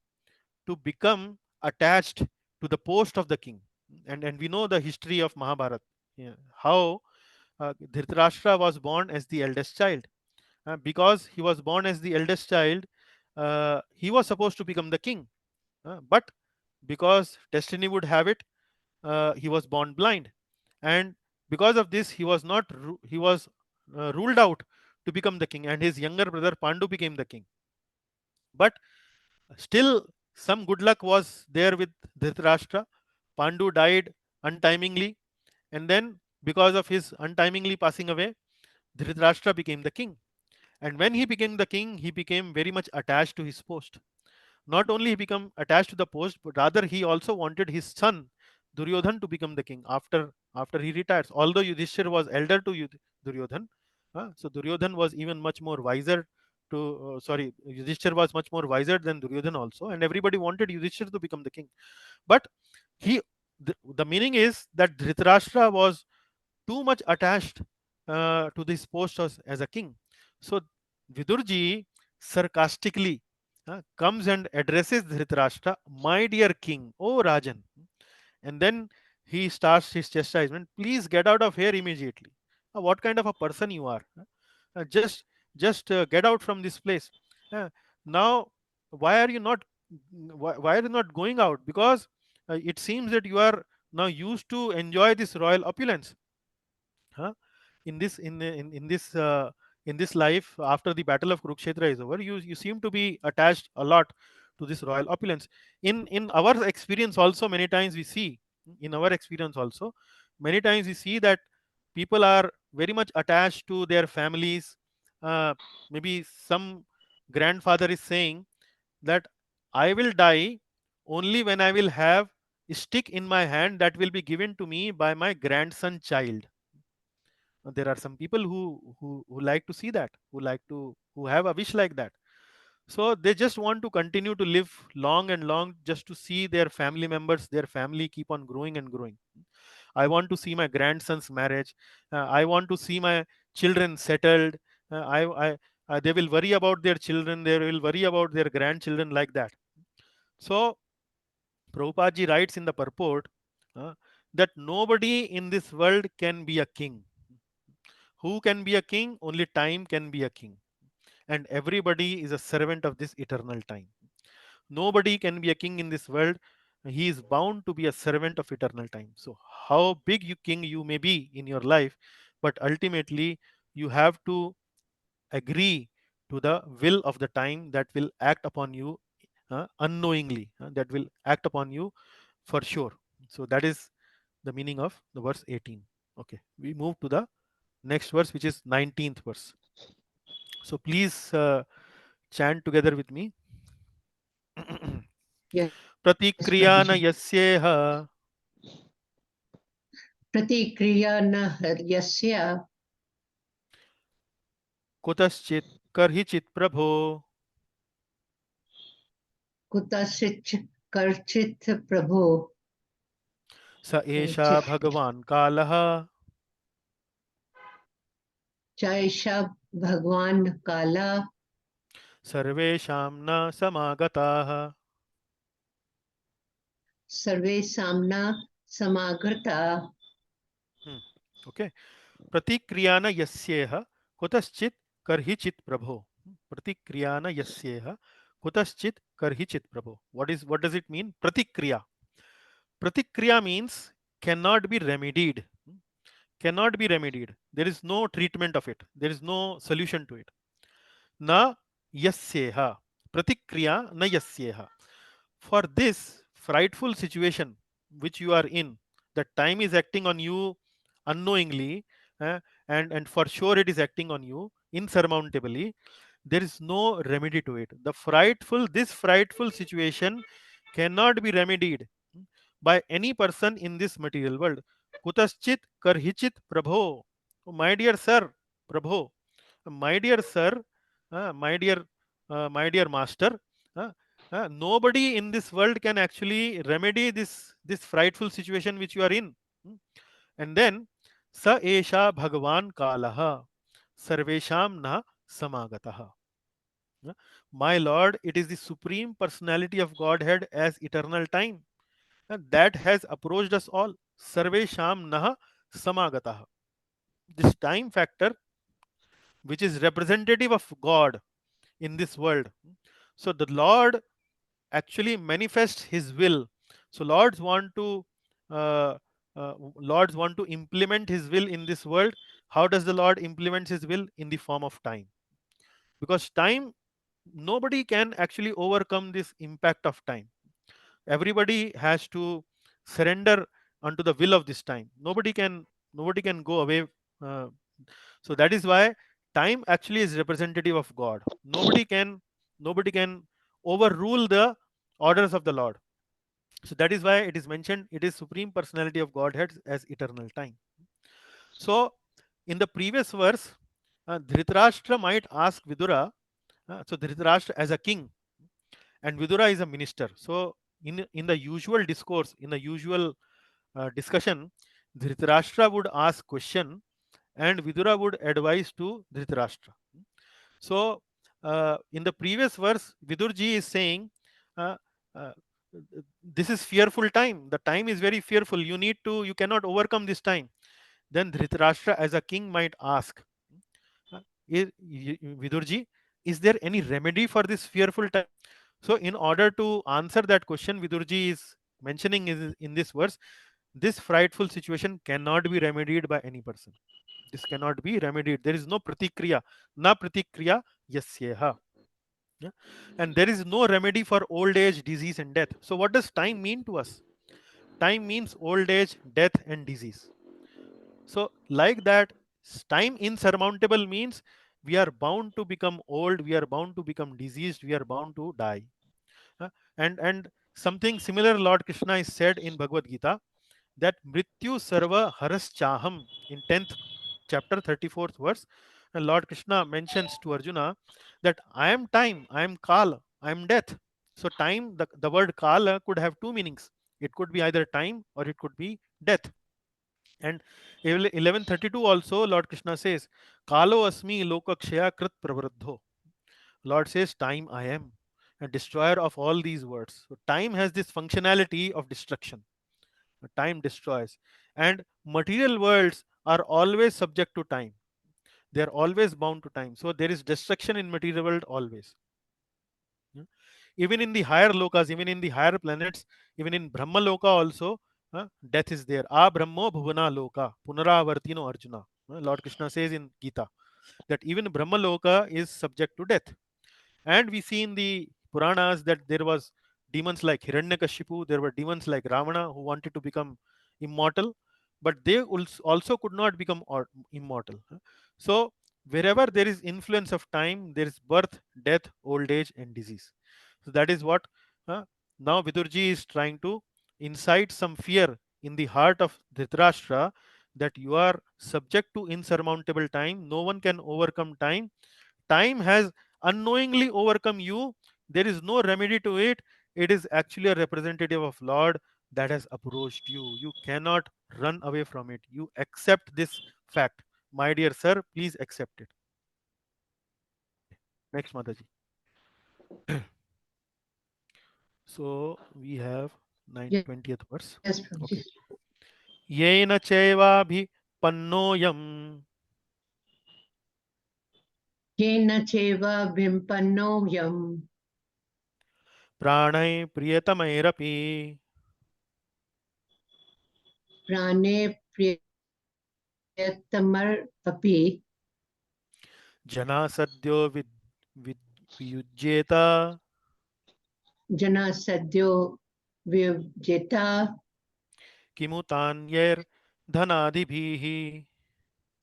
to become attached to the post of the king. And we know the history of Mahabharata. Yeah, how Dhritarashtra was born as the eldest child. Because he was born as the eldest child, he was supposed to become the king. But because destiny would have it, he was born blind, and because of this, he was ruled out to become the king, and his younger brother Pandu became the king. But still, some good luck was there with Dhritarashtra. Pandu died untimely, and then because of his untimely passing away, Dhritarashtra became the king. And when he became the king, he became very much attached to his post. Not only he became attached to the post, but rather he also wanted his son Duryodhan to become the king after he retires. Although Yudhishthir was elder to Duryodhan, so Duryodhan was even much more wiser. Yudhishthir was much more wiser than Duryodhan also, and everybody wanted Yudhishthir to become the king. But he, the meaning is that Dhritarashtra was too much attached to this post as a king. So Vidurji sarcastically comes and addresses Dhritarashtra, my dear king, oh Rajan. And then he starts his chastisement. Please get out of here immediately. What kind of a person you are? Just get out from this place. Uh, Now, why are you not? Why are you not going out? Because it seems that you are now used to enjoy this royal opulence. Huh? In this life, after the battle of Kurukshetra is over, you seem to be attached a lot to this royal opulence. In our experience also, many times we see, in our experience also many times we see that people are very much attached to their families. Maybe some grandfather is saying that I will die only when I will have a stick in my hand that will be given to me by my grandson child. There are some people who like to see that, who have a wish like that. So they just want to continue to live long and long, just to see their family members, their family keep on growing and growing. I want to see my grandson's marriage. I want to see my children settled. They will worry about their children, they will worry about their grandchildren, like that. So Prabhupada ji writes in the purport uh, that nobody in this world can be a king. Who can be a king? Only time can be a king. And everybody is a servant of this eternal time. Nobody can be a king in this world. He is bound to be a servant of eternal time. So, how big you king you may be in your life, but ultimately you have to agree to the will of the time that will act upon you unknowingly, that will act upon you for sure. So, that is the meaning of the verse 18. Okay, we move to the next verse, which is 19th verse. So please chant together with me. Yes, Pratikriya na Prabhuji. yasyeha Pratikriya na yasya कुतश्चित् कर्हिचित् प्रभो kutasich karchit prabhu स एषा भगवान् कालः chaisha bhagwan kala सर्वेषां न समागताः. sarve samna samagrta. Okay. Pratikriyana yasyeha कुतश्चित् कर्हिचित् प्रभो. Pratikriyana yasyeha कुतश्चित् कर्हिचित् प्रभो. What does it mean? Pratikriya. Pratikriya means cannot be remedied. Cannot be remedied. There is no treatment of it. There is no solution to it. Na yasyeha. Pratikriya na yasyeha. For this frightful situation which you are in, that time is acting on you unknowingly, uh, and for sure it is acting on you insurmountably. There is no remedy to it. This frightful situation cannot be remedied by any person in this material world. Kutaschit karhichit prabho. Oh, my dear sir, prabho, my dear sir, my dear master, uh, nobody in this world can actually remedy this frightful situation which you are in. Hmm. And then sa esha bhagavan kalaha sarvesham na samagataha. My lord, it is the supreme personality of Godhead as eternal time that has approached us all. Sarvesham nah samagataha. This time factor, which is representative of God in this world. So the Lord actually manifests His will. So uh, Lords want to implement His will in this world. How does the Lord implement His will? In the form of time. Because time, nobody can actually overcome this impact of time. Everybody has to surrender unto the will of this time. Nobody can go away. uh, so that is why time actually is representative of God. Nobody can overrule the orders of the Lord. So that is why it is mentioned, it is supreme personality of Godhead as eternal time. So in the previous verse, Dhritarashtra might ask Vidura, so Dhritarashtra as a king and Vidura is a minister. So in the usual discourse, in the usual discussion, Dhritarashtra would ask question and Vidura would advise to Dhritarashtra. So in the previous verse, Vidurji is saying, uh, uh, this is fearful time. The time is very fearful. You cannot overcome this time. Then Dhritarashtra as a king might ask, Vidurji, is there any remedy for this fearful time? So in order to answer that question, Vidurji is mentioning in this verse, this frightful situation cannot be remedied by any person. This cannot be remedied. There is no pratikriya, na pratikriya yasyeha. Yeah? And there is no remedy for old age, disease, and death. So what does time mean to us? Time means old age, death, and disease. So like that, time insurmountable means we are bound to become old, we are bound to become diseased, we are bound to die. Uh, and something similar Lord Krishna is said in Bhagavad Gita, that mrityu sarva haraschaham in 10th chapter 34th verse. And Lord Krishna mentions to Arjuna that I am time, I am kala, I am death. So time, the word kala could have two meanings. It could be either time or it could be death. And 1132 also Lord Krishna says, Kalo asmi lokakshaya krit pravruddho. Lord says, time I am, a destroyer of all these words. So time has this functionality of destruction. Time destroys. And material worlds are always subject to time. They are always bound to time. So there is destruction in material world always. Yeah. Even in the higher lokas, even in the higher planets, even in Brahma Loka also, death is there. A Brahmo Bhuvana Loka, Punaravartino Arjuna. Lord Krishna says in Gita that even Brahma Loka is subject to death. And we see in the Puranas that there was demons like Hiranyakashipu, there were demons like Ravana who wanted to become immortal. but they also could not become immortal. So wherever there is influence of time, there is birth, death, old age, and disease. So that is what uh, now Vidurji is trying to incite some fear in the heart of Dhritarashtra, that you are subject to insurmountable time. No one can overcome time. Time has unknowingly overcome you. There is no remedy to it. It is actually a representative of Lord that has approached you. You cannot run away from it. You accept this fact. My dear sir, please accept it. Okay. Next, Mataji. So we have Yes, 20th verse. Prabhuji. Okay. Yena chevabhi pannoyam Yena cheva vimpanno yam pranay priyatamairapi prane priyatamar api jana sadyo vid, viyujyeta jana sadyo vyujeta किमुतान्यैर् धनादिभिः.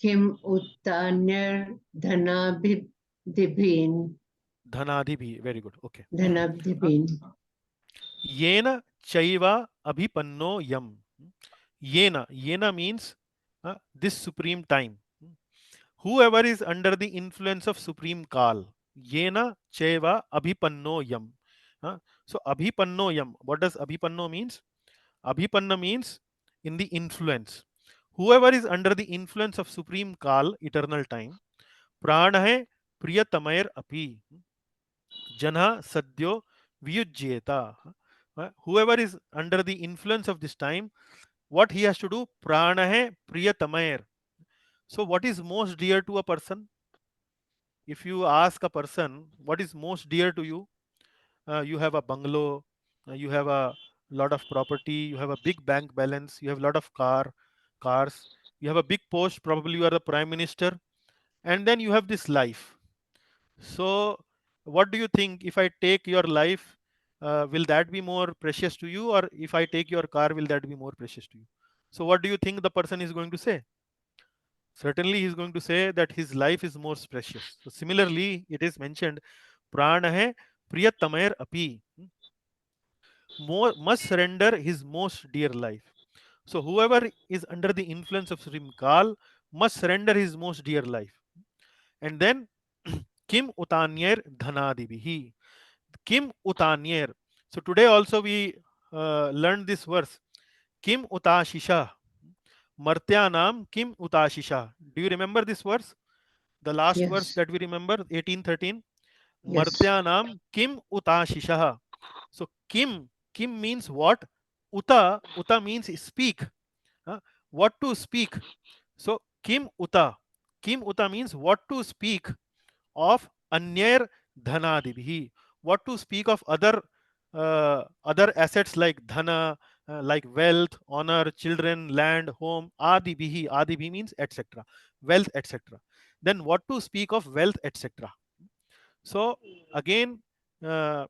kim uttanir dhanabhidibhin धनादिभिः, very good. Okay. Uh, dhanabdibhin. येन चैव अभिपन्नो यम. Yena means this supreme time. Whoever is under the influence of supreme Kal. Yena cheva abhipanno yam. So abhipanno yam. What does abhipanno means? Abhipanna means in the influence. Whoever is under the influence of supreme Kal, eternal time, प्राण है प्रियतमैर अपि जनः सद्यो vyujyeta. Whoever is under the influence of this time, what he has to do? Prana hai priyatamair. So what is most dear to a person? If you ask a person what is most dear to you, you have a bungalow, you have a lot of property, you have a big bank balance, you have a lot of cars, you have a big post, probably you are the prime minister, and then you have this life. So, what do you think? If I take your life, will that be more precious to you, or if I take your car, will that be more precious to you? So, what do you think the person is going to say? Certainly, he is going to say that his life is most precious. So, similarly, it is mentioned, prana hai priyatamair api, more must surrender his most dear life. So, whoever is under the influence of Supreme Kal must surrender his most dear life. And then, Kim utanyer dhanadibihi. Kim utanyer. So today also we learned this verse. Kim utashisha. Martyanam kim utashisha. Do you remember this verse? The last verse Yes, that we remember, 1813. yes, Martyanam kim utashisha. So kim means what? Uta means speak. Huh? What to speak? So Kim uta means what to speak of Anyer Dhanadibhi. What to speak of other assets like dhana, like wealth, honor, children, land, home, adibihi. Adibihi means etc. Wealth, etc. Then what to speak of wealth, etc. So again, uh,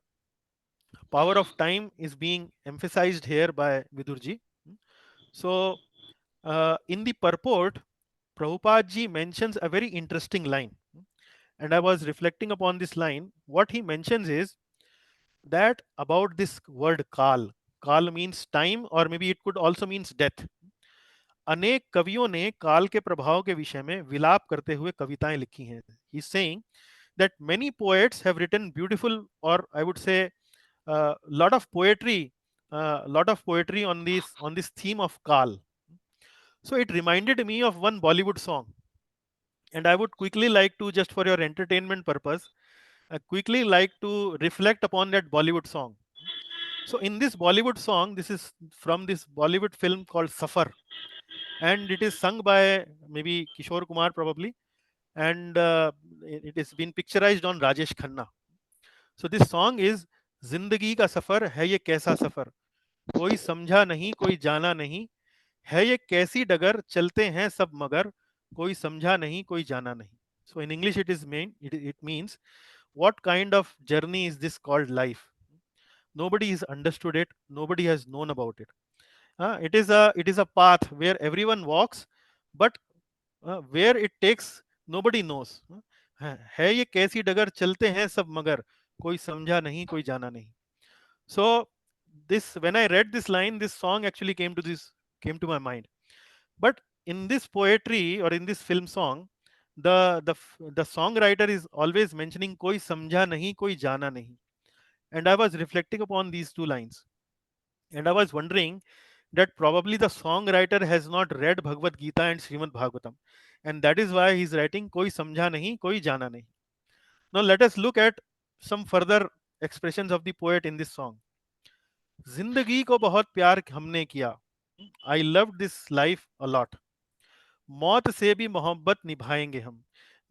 power of time is being emphasized here by Vidurji. So in the purport, Prabhupada ji mentions a very interesting line. And I was reflecting upon this line. What he mentions is that about this word Kal. Kal means time, or maybe it could also means death. अनेक कवियों ने काल के प्रभाव के विषय में विलाप करते हुए कविताएं लिखी हैं. He is saying that many poets have written beautiful, or I would say lot of poetry on this theme of Kal. So it reminded me of one Bollywood song, and I would quickly like to, just for your entertainment purpose, quickly like to reflect upon that Bollywood song. So in this Bollywood song, this is from this Bollywood film called Safar, and it is sung by maybe Kishore Kumar probably, and it has been picturized on Rajesh Khanna. So this song is जिंदगी का सफर है ये कैसा सफर, कोई समझा नहीं कोई जाना नहीं, है ये कैसी डगर चलते हैं सब मगर, कोई समझा नहीं कोई जाना नहीं. So in English it means, what kind of journey is this called life? Nobody has understood it, nobody has known about it. it is a path where everyone walks, but where it takes nobody knows. है ये कैसी डगर चलते हैं सब मगर कोई समझा नहीं कोई जाना नहीं. So this, when I read this line, this song actually came to my mind. But in this poetry or in this film song, the songwriter is always mentioning koi samjha nahi koi jana nahi. And I was reflecting upon these two lines, and I was wondering that probably the songwriter has not read Bhagavad Gita and Srimad Bhagavatam, and that is why he's writing koi samjha nahi koi jana nahi. Now let us look at some further expressions of the poet in this song. जिंदगी को बहुत प्यार हमने किया, I love this life a lot, मौत से भी मोहब्बत निभाएंगे हम,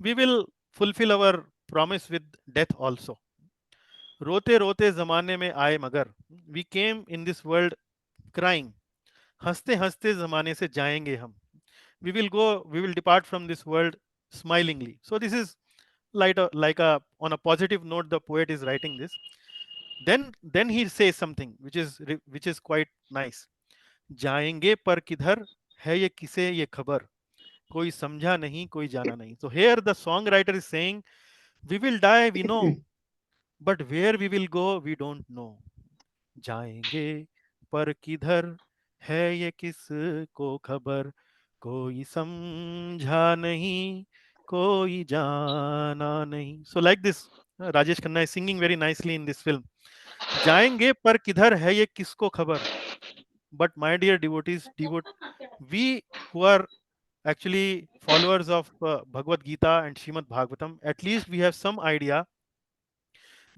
we will fulfil our promise with death also, रोते रोते जमाने में आए मगर, we came in this world crying, हंसते हंसते जमाने से जाएंगे हम, we will depart from this world smilingly. So this is like a on a positive note the poet is writing this. Then he says something which is quite nice. जाएंगे पर किधर है ये किसे ये खबर, कोई समझा नहीं कोई जाना नहीं. So here the songwriter is saying we will die, we know, but where we will go we don't know. जाएंगे पर किधर है ये किस को खबर, कोई समझा नहीं कोई जाना नहीं. So like this, Rajesh Khanna is singing very nicely in this film. जाएंगे पर किधर है ये किसको खबर. But my dear devotees, we who are actually followers of Bhagavad Gita and Srimad Bhagavatam, at least we have some idea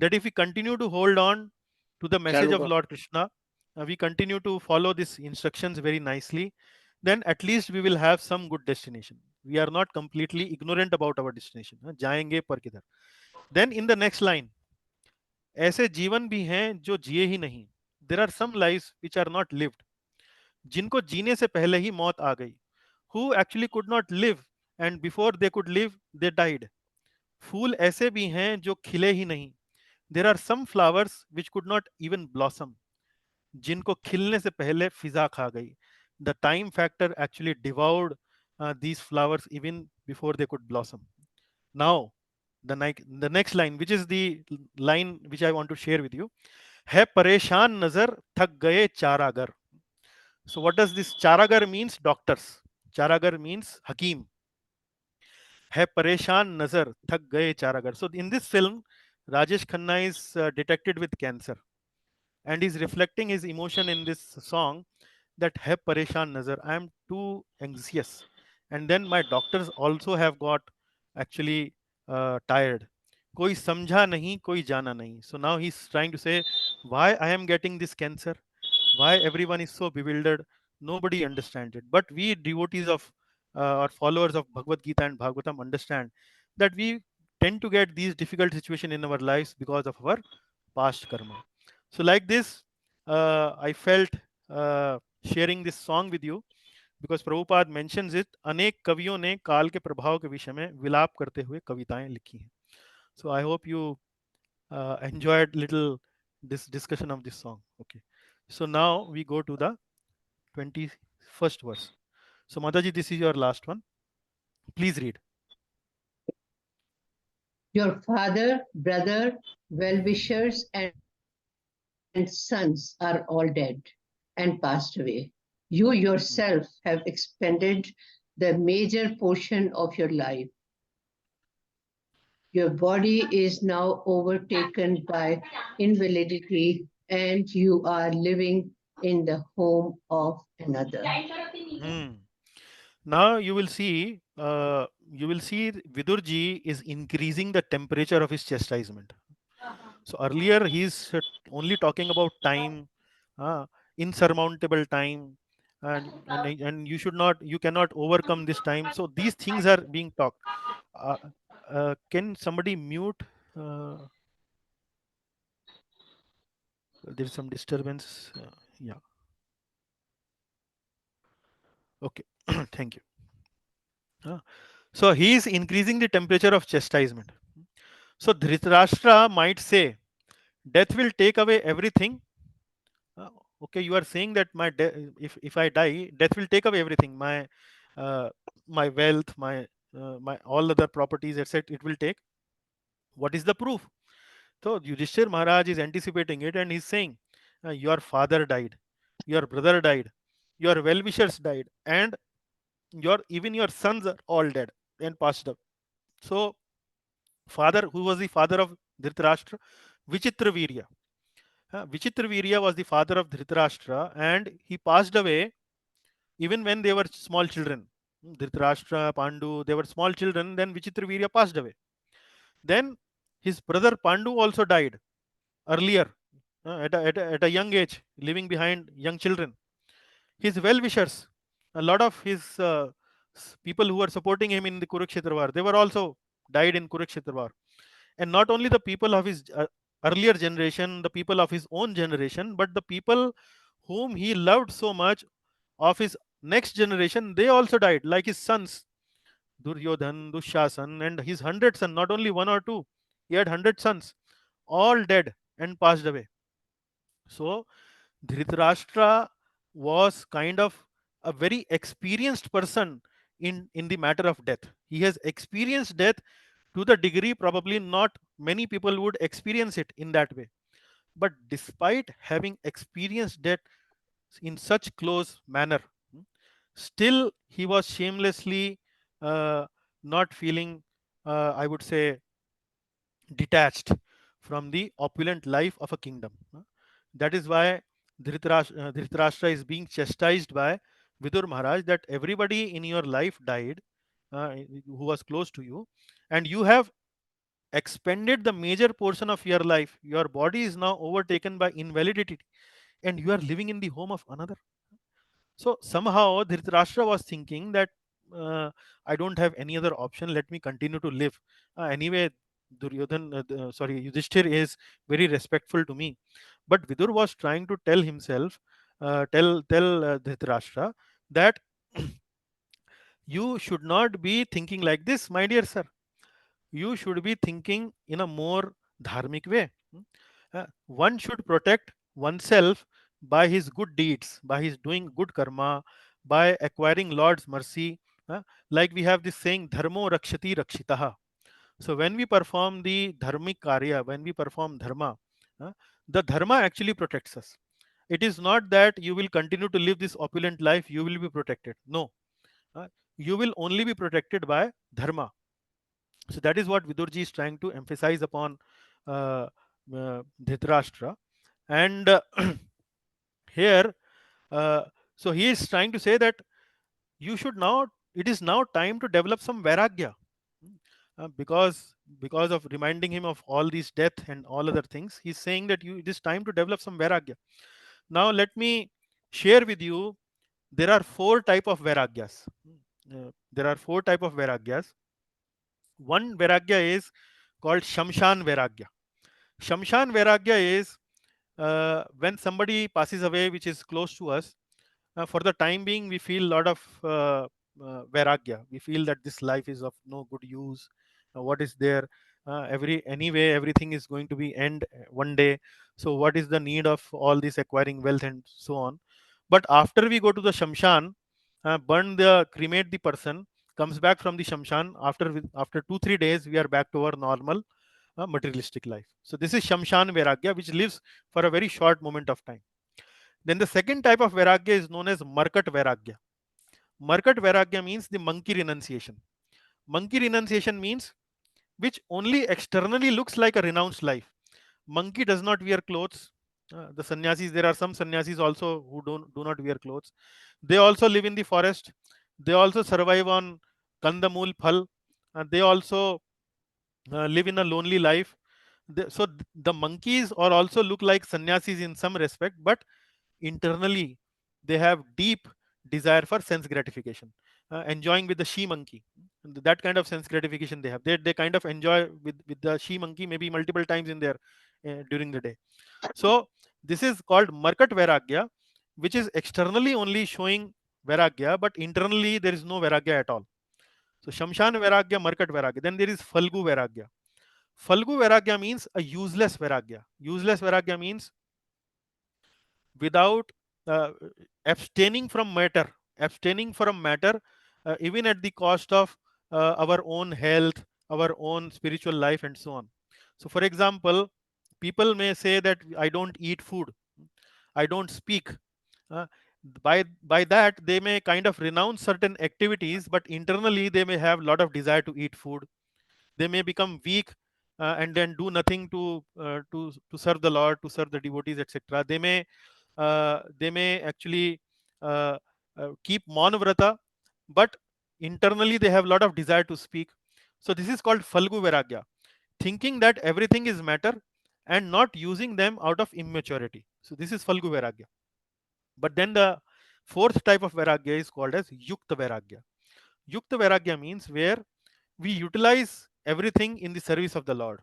that if we continue to hold on to the message of Lord Krishna, we continue to follow these instructions very nicely, then at least we will have some good destination. We are not completely ignorant about our destination. जाएंगे पर किधर. Then in the next line, ऐसे जीवन भी हैं जो जिए ही नहीं. There are some lives which are not lived, जिनको जीने से पहले ही मौत आ गई, who actually could not live and before they could live they died. फूल ऐसे भी हैं जो खिले ही नहीं. There are some flowers which could not even blossom, जिनको खिलने से पहले फिजा खा गई. The time factor actually devoured these flowers even before they could blossom. Now the next line, which is the line which I want to share with you, है परेशान नजर थक गए चारागर. So what does this charagar means? Doctors. Charagar means hakim. है परेशान नजर थक गए चारागर. So in this film, Rajesh Khanna is detected with cancer, and he's reflecting his emotion in this song that है परेशान नजर, I am too anxious, and then my doctors also have got actually tired. कोई समझा नहीं कोई जाना नहीं. So now he's trying to say why I am getting this cancer, why everyone is so bewildered, nobody understands it. But we devotees of or followers of Bhagavad Gita and Bhagavatam understand that we tend to get these difficult situations in our lives because of our past karma. So like this, I felt sharing this song with you because Prabhupada mentions it. अनेक कवियों ने काल के प्रभाव के विषय में विलाप करते हुए कविताएं लिखी हैं. So I hope you enjoyed little this discussion of this song. Okay. So now we go to the 21st verse. So Mataji, this is your last one. Please read. Your father, brother, well-wishers, and sons are all dead and passed away. You yourself have expended the major portion of your life. Your body is now overtaken by invalidity, and you are living in the home of another. Now you will see Vidurji is increasing the temperature of his chastisement. So earlier he's only talking about time, insurmountable time, and you cannot overcome this time. So these things are being talked. Can somebody mute? There's some disturbance. Yeah. Okay. Thank you. So he is increasing the temperature of chastisement. So Dhritarashtra might say, death will take away everything, Okay, you are saying that if I die, death will take away everything, uh, my wealth, my all other properties, etc. It will take. What is the proof? So Yudhishthir Maharaj is anticipating it, and he's saying, your father died, your brother died, your well-wishers died, and your even your sons are all dead and passed up. So father, who was the father of Dhritarashtra? Vichitravirya. Vichitravirya was the father of Dhritarashtra, and he passed away even when they were small children. Dhritarashtra, Pandu, they were small children. Then Vichitravirya passed away. Then his brother Pandu also died earlier, at a young age, leaving behind young children. His well-wishers, a lot of his people who were supporting him in the Kurukshetra war, they were also died in Kurukshetra war. And not only the people of his earlier generation, the people of his own generation, but the people whom he loved so much of his next generation, they also died, like his sons, Duryodhan, Dushasan, and his 100 sons, not only one or two, he had 100 sons, all dead and passed away. So Dhritarashtra was kind of a very experienced person in the matter of death. He has experienced death to the degree probably not many people would experience it in that way. But despite having experienced death in such close manner, still he was shamelessly not feeling, I would say, detached from the opulent life of a kingdom. That is why Dhritarashtra is being chastised by Vidur Maharaj, that everybody in your life died, who was close to you, and you have expended the major portion of your life. Your body is now overtaken by invalidity, and you are living in the home of another. So somehow Dhritarashtra was thinking that, I don't have any other option. Let me continue to live. Anyway, Yudhishthir is very respectful to me. But Vidur was trying to tell himself, tell Dhritarashtra that you should not be thinking like this, my dear sir. You should be thinking in a more dharmic way. One should protect oneself by his good deeds, by his doing good karma, by acquiring Lord's mercy. uh, like we have this saying, dharmo rakshati rakshitaha. So when we perform the dharmic karya, when we perform dharma, uh, the dharma actually protects us. It is not that you will continue to live this opulent life, you will be protected. No, uh, you will only be protected by dharma. So that is what Vidurji is trying to emphasize upon Dhritarashtra. And here, uh, so he is trying to say that you should now, it is now time to develop some vairagya. Because of reminding him of all these death and all other things, he's saying that it is time to develop some vairagya. Now let me share with you, there are four type of vairagyas. There are four type of vairagyas. One vairagya is called Shamshan Vairagya. Shamshan Vairagya is when somebody passes away which is close to us. For the time being, we feel a lot of Vairagya. We feel that this life is of no good use. What is there? Anyway, everything is going to be end one day. So what is the need of all this acquiring wealth and so on? But after we go to the Shamshan, cremate the person, comes back from the Shamshan, after 2-3 days, we are back to our normal materialistic life. So this is Shamshan Vairagya, which lives for a very short moment of time. Then the second type of Vairagya is known as Markat Vairagya. Markat Vairagya means the monkey renunciation. Monkey renunciation means which only externally looks like a renounced life. Monkey does not wear clothes. The sannyasis, there are some sannyasis also who do not wear clothes. They also live in the forest. They also survive on kandamul phal. They also live in a lonely life. The monkeys are also look like sannyasis in some respect, but internally they have deep desire for sense gratification, enjoying with the she monkey. That kind of sense gratification they have. They kind of enjoy with the she monkey maybe multiple times in their during the day. So this is called Markat Vairagya, which is externally only showing Vairagya, but internally there is no Vairagya at all. So Shamshan Vairagya, Markat Vairagya. Then there is Falgu Vairagya. Falgu Vairagya means a useless Vairagya. Useless Vairagya means without uh, abstaining from matter, abstaining from matter, even at the cost of our own health, our own spiritual life, and so on. So, for example, people may say that I don't eat food, I don't speak. Uh, by that, they may kind of renounce certain activities, but internally they may have a lot of desire to eat food. They may become weak and then do nothing to serve the Lord, to serve the devotees, etc. They may actually uh, keep Mauna but internally they have a lot of desire to speak. So this is called Falgu Vairagya, thinking that everything is matter and not using them out of immaturity. So this is Falgu Vairagya. But then the fourth type of Vairagya is called as Yukta Vairagya. Yukta Vairagya means where we utilize everything in the service of the Lord.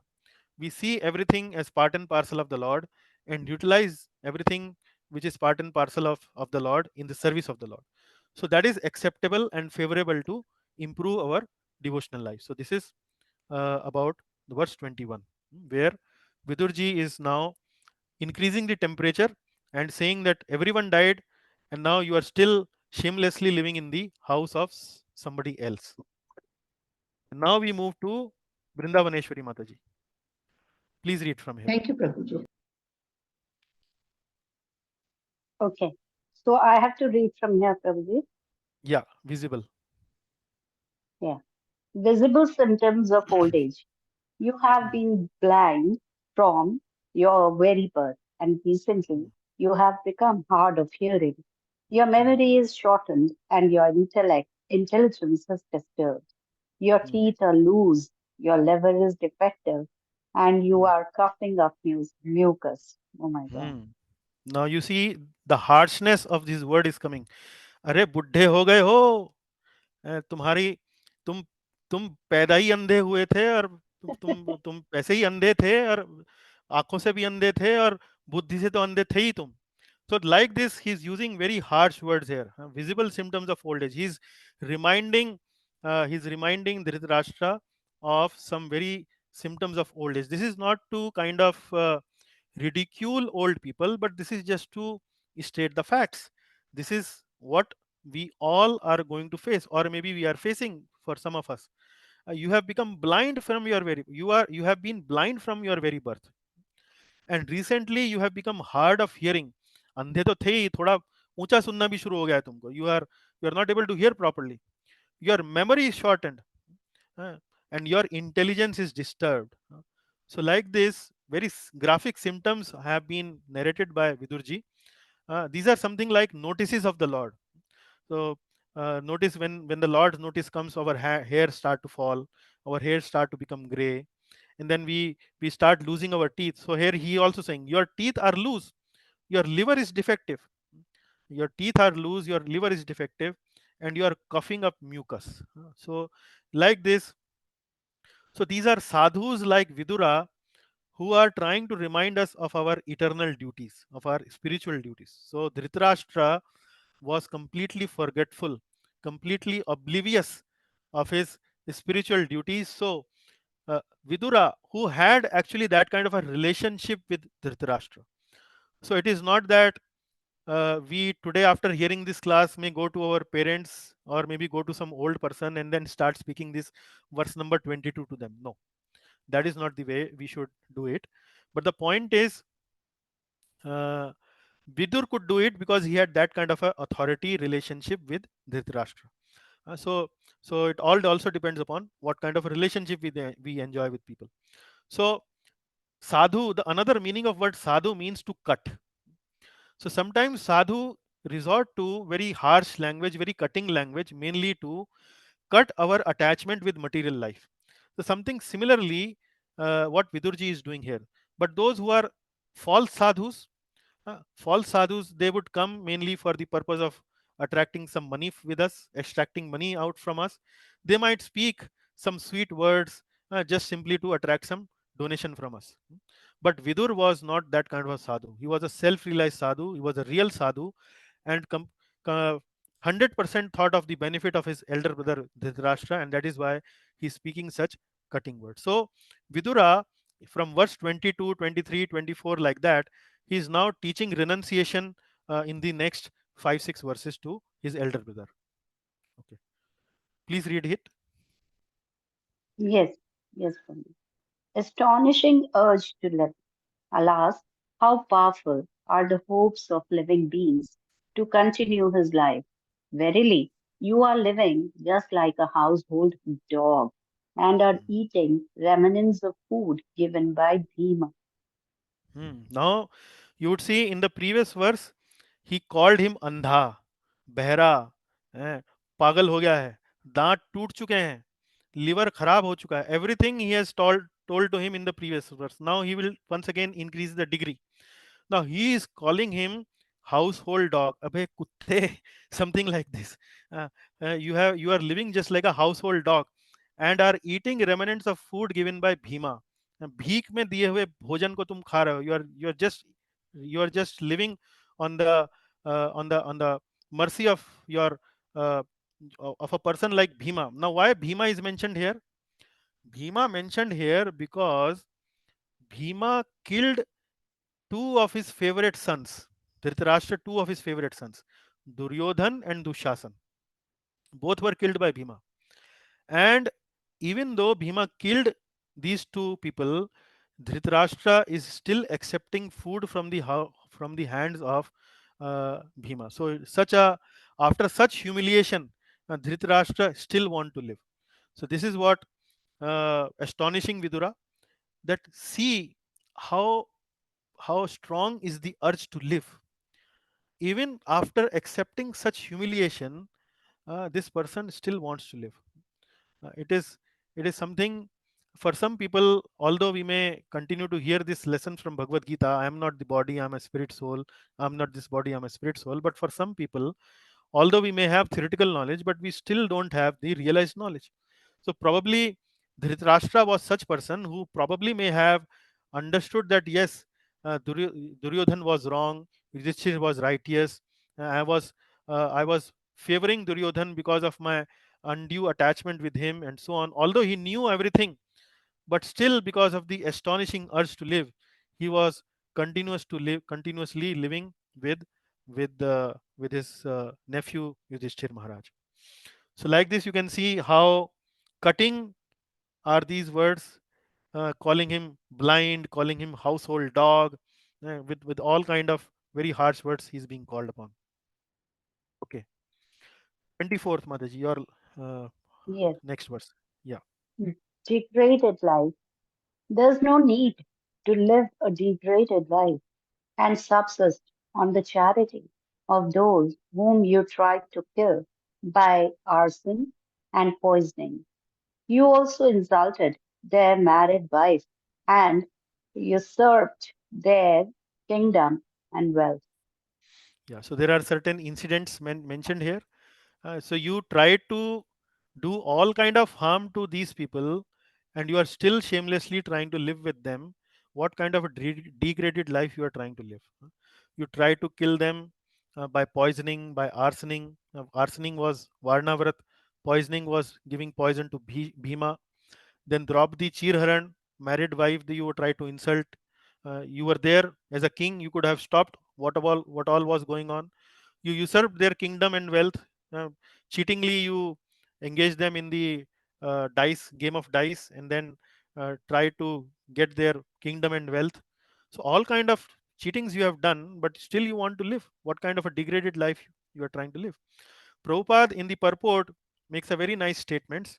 We see everything as part and parcel of the Lord and utilize everything which is part and parcel of the Lord in the service of the Lord. So that is acceptable and favorable to improve our devotional life. So this is about the verse 21, where Vidurji is now increasing the temperature and saying that everyone died and now you are still shamelessly living in the house of somebody else. Now we move to Vrindavaneshwari Mataji. Please read from here. Thank you, Prabhuji. Okay. So I have to read from here, Prabhuji. Yeah, visible. Yeah. Visible symptoms of old age. You have been blind from your very birth, and recently you have become hard of hearing. Your memory is shortened, and your intelligence is disturbed. Your teeth are loose, your liver is defective, and you are coughing up mucus. Oh my God. Now you see the harshness of this word is coming. अरे बुढ़े हो गए हो, तुम्हारी तुम तुम पैदा ही अंधे हुए थे और तुम पैसे ही अंधे थे और आंखों से भी अंधे थे और बुद्धि से तो अंधे थे ही तुम. So like this, he's using very harsh words here. Visible symptoms of old age. Reminding, he's reminding Dhritarashtra of some very symptoms of old age. This is not to kind of ridicule old people, but this is just to state the facts. This is what we all are going to face, or maybe we are facing for some of us. You have become blind from your very you have been blind from your very birth, and recently you have become hard of hearing. अंधे तो थे ही, थोड़ा ऊंचा सुनना भी शुरू हो गया है तुमको. You are not able to hear properly. Your memory is shortened, uh, and your intelligence is disturbed. So like this, very graphic symptoms have been narrated by Vidurji. These are something like notices of the Lord. So notice when the Lord's notice comes, our hair start to fall, our hair start to become gray, and then we start losing our teeth. So here he also saying your teeth are loose, your liver is defective. Your teeth are loose, your liver is defective, and you are coughing up mucus. So like this, so these are sadhus like Vidura who are trying to remind us of our eternal duties, of our spiritual duties. So Dhritarashtra was completely forgetful, completely oblivious of his spiritual duties. So Vidura, who had actually that kind of a relationship with Dhritarashtra. So it is not that we today, after hearing this class, may go to our parents or maybe go to some old person and then start speaking this verse number 22 to them. No, that is not the way we should do it. But the point is, uh, Vidur could do it because he had that kind of a authority relationship with Dhritarashtra. So it all also depends upon what kind of a relationship we enjoy with people. So sadhu, the another meaning of word sadhu means to cut. So sometimes sadhu resort to very harsh language, very cutting language, mainly to cut our attachment with material life. So something similarly, what Vidurji is doing here. But those who are false sadhus, false sadhus, they would come mainly for the purpose of attracting some money with us, extracting money out from us. They might speak some sweet words just simply to attract some donation from us. But Vidur was not that kind of a sadhu. He was a self-realized sadhu. He was a real sadhu, and 100% thought of the benefit of his elder brother Dhritarashtra, and that is why he's speaking such cutting words. So Vidura, from verse 22, 23, 24, like that, he is now teaching renunciation in the next 5 6 verses to his elder brother. Okay, please read it. Yes, yes, Pandit. Astonishing urge to live. Alas, how powerful are the hopes of living beings to continue his life. Verily, you are living just like a household dog and are eating remnants of food given by Bhima. Now, you would see in the previous verse, he called him अंधा, बहरा, हैं, पागल हो गया है, दांत टूट चुके हैं, liver खराब हो चुका है. Everything he has told to him in the previous verse. Now he will once again increase the degree. Now he is calling him household dog. Abhe kutte, something like this. Uh, you are living just like a household dog, and are eating remnants of food given by Bhima. भीख में दिए हुए भोजन को तुम खा रहे हो. You are just living on the mercy of your uh, of a person like Bhima. Now why Bhima is mentioned here? Bhima mentioned here because Bhima killed two of his favorite sons. Dhritarashtra, two of his favorite sons, Duryodhan and Dushasan. Both were killed by Bhima. And even though Bhima killed these two people, Dhritarashtra is still accepting food from the hands of Bhima. So after such humiliation, Dhritarashtra still want to live. So this is what astonishing Vidura, that see how strong is the urge to live. Even after accepting such humiliation, this person still wants to live. It is something for some people. Although we may continue to hear this lesson from Bhagavad Gita, I am not the body, I am a spirit soul. I am not this body, I am a spirit soul. But for some people, although we may have theoretical knowledge, but we still don't have the realized knowledge. So probably Dhritarashtra was such person who probably may have understood that yes, Duryodhan was wrong, Yudhishthir was righteous. I was favoring Duryodhan because of my undue attachment with him and so on. Although he knew everything, but still because of the astonishing urge to live, he was continuously living with his nephew Yudhishthir Maharaj. So like this, you can see how cutting are these words, calling him blind, calling him household dog, with all kind of very harsh words he's being called upon. Okay, 24th Mataji, your uh, Yes, next verse. Yeah. degraded life. There's no need to live a degraded life and subsist on the charity of those whom you tried to kill by arson and poisoning. You also insulted their married wife and usurped their kingdom and wealth. Yeah, so there are certain incidents mentioned here. So you try to do all kind of harm to these people, and you are still shamelessly trying to live with them. What kind of a degraded life you are trying to live? You try to kill them by poisoning, by arsoning. Arsoning was Varnavrat. Poisoning was giving poison to Bhima. Then Draupadi Chirharan, married wife, that you try to insult. You were there as a king. You could have stopped what all was going on. You usurped their kingdom and wealth. uh, Cheatingly you engage them in the game of dice, and then try to get their kingdom and wealth. So all kind of cheatings you have done, but still you want to live. What kind of a degraded life you are trying to live? Prabhupada in the purport makes a very nice statement.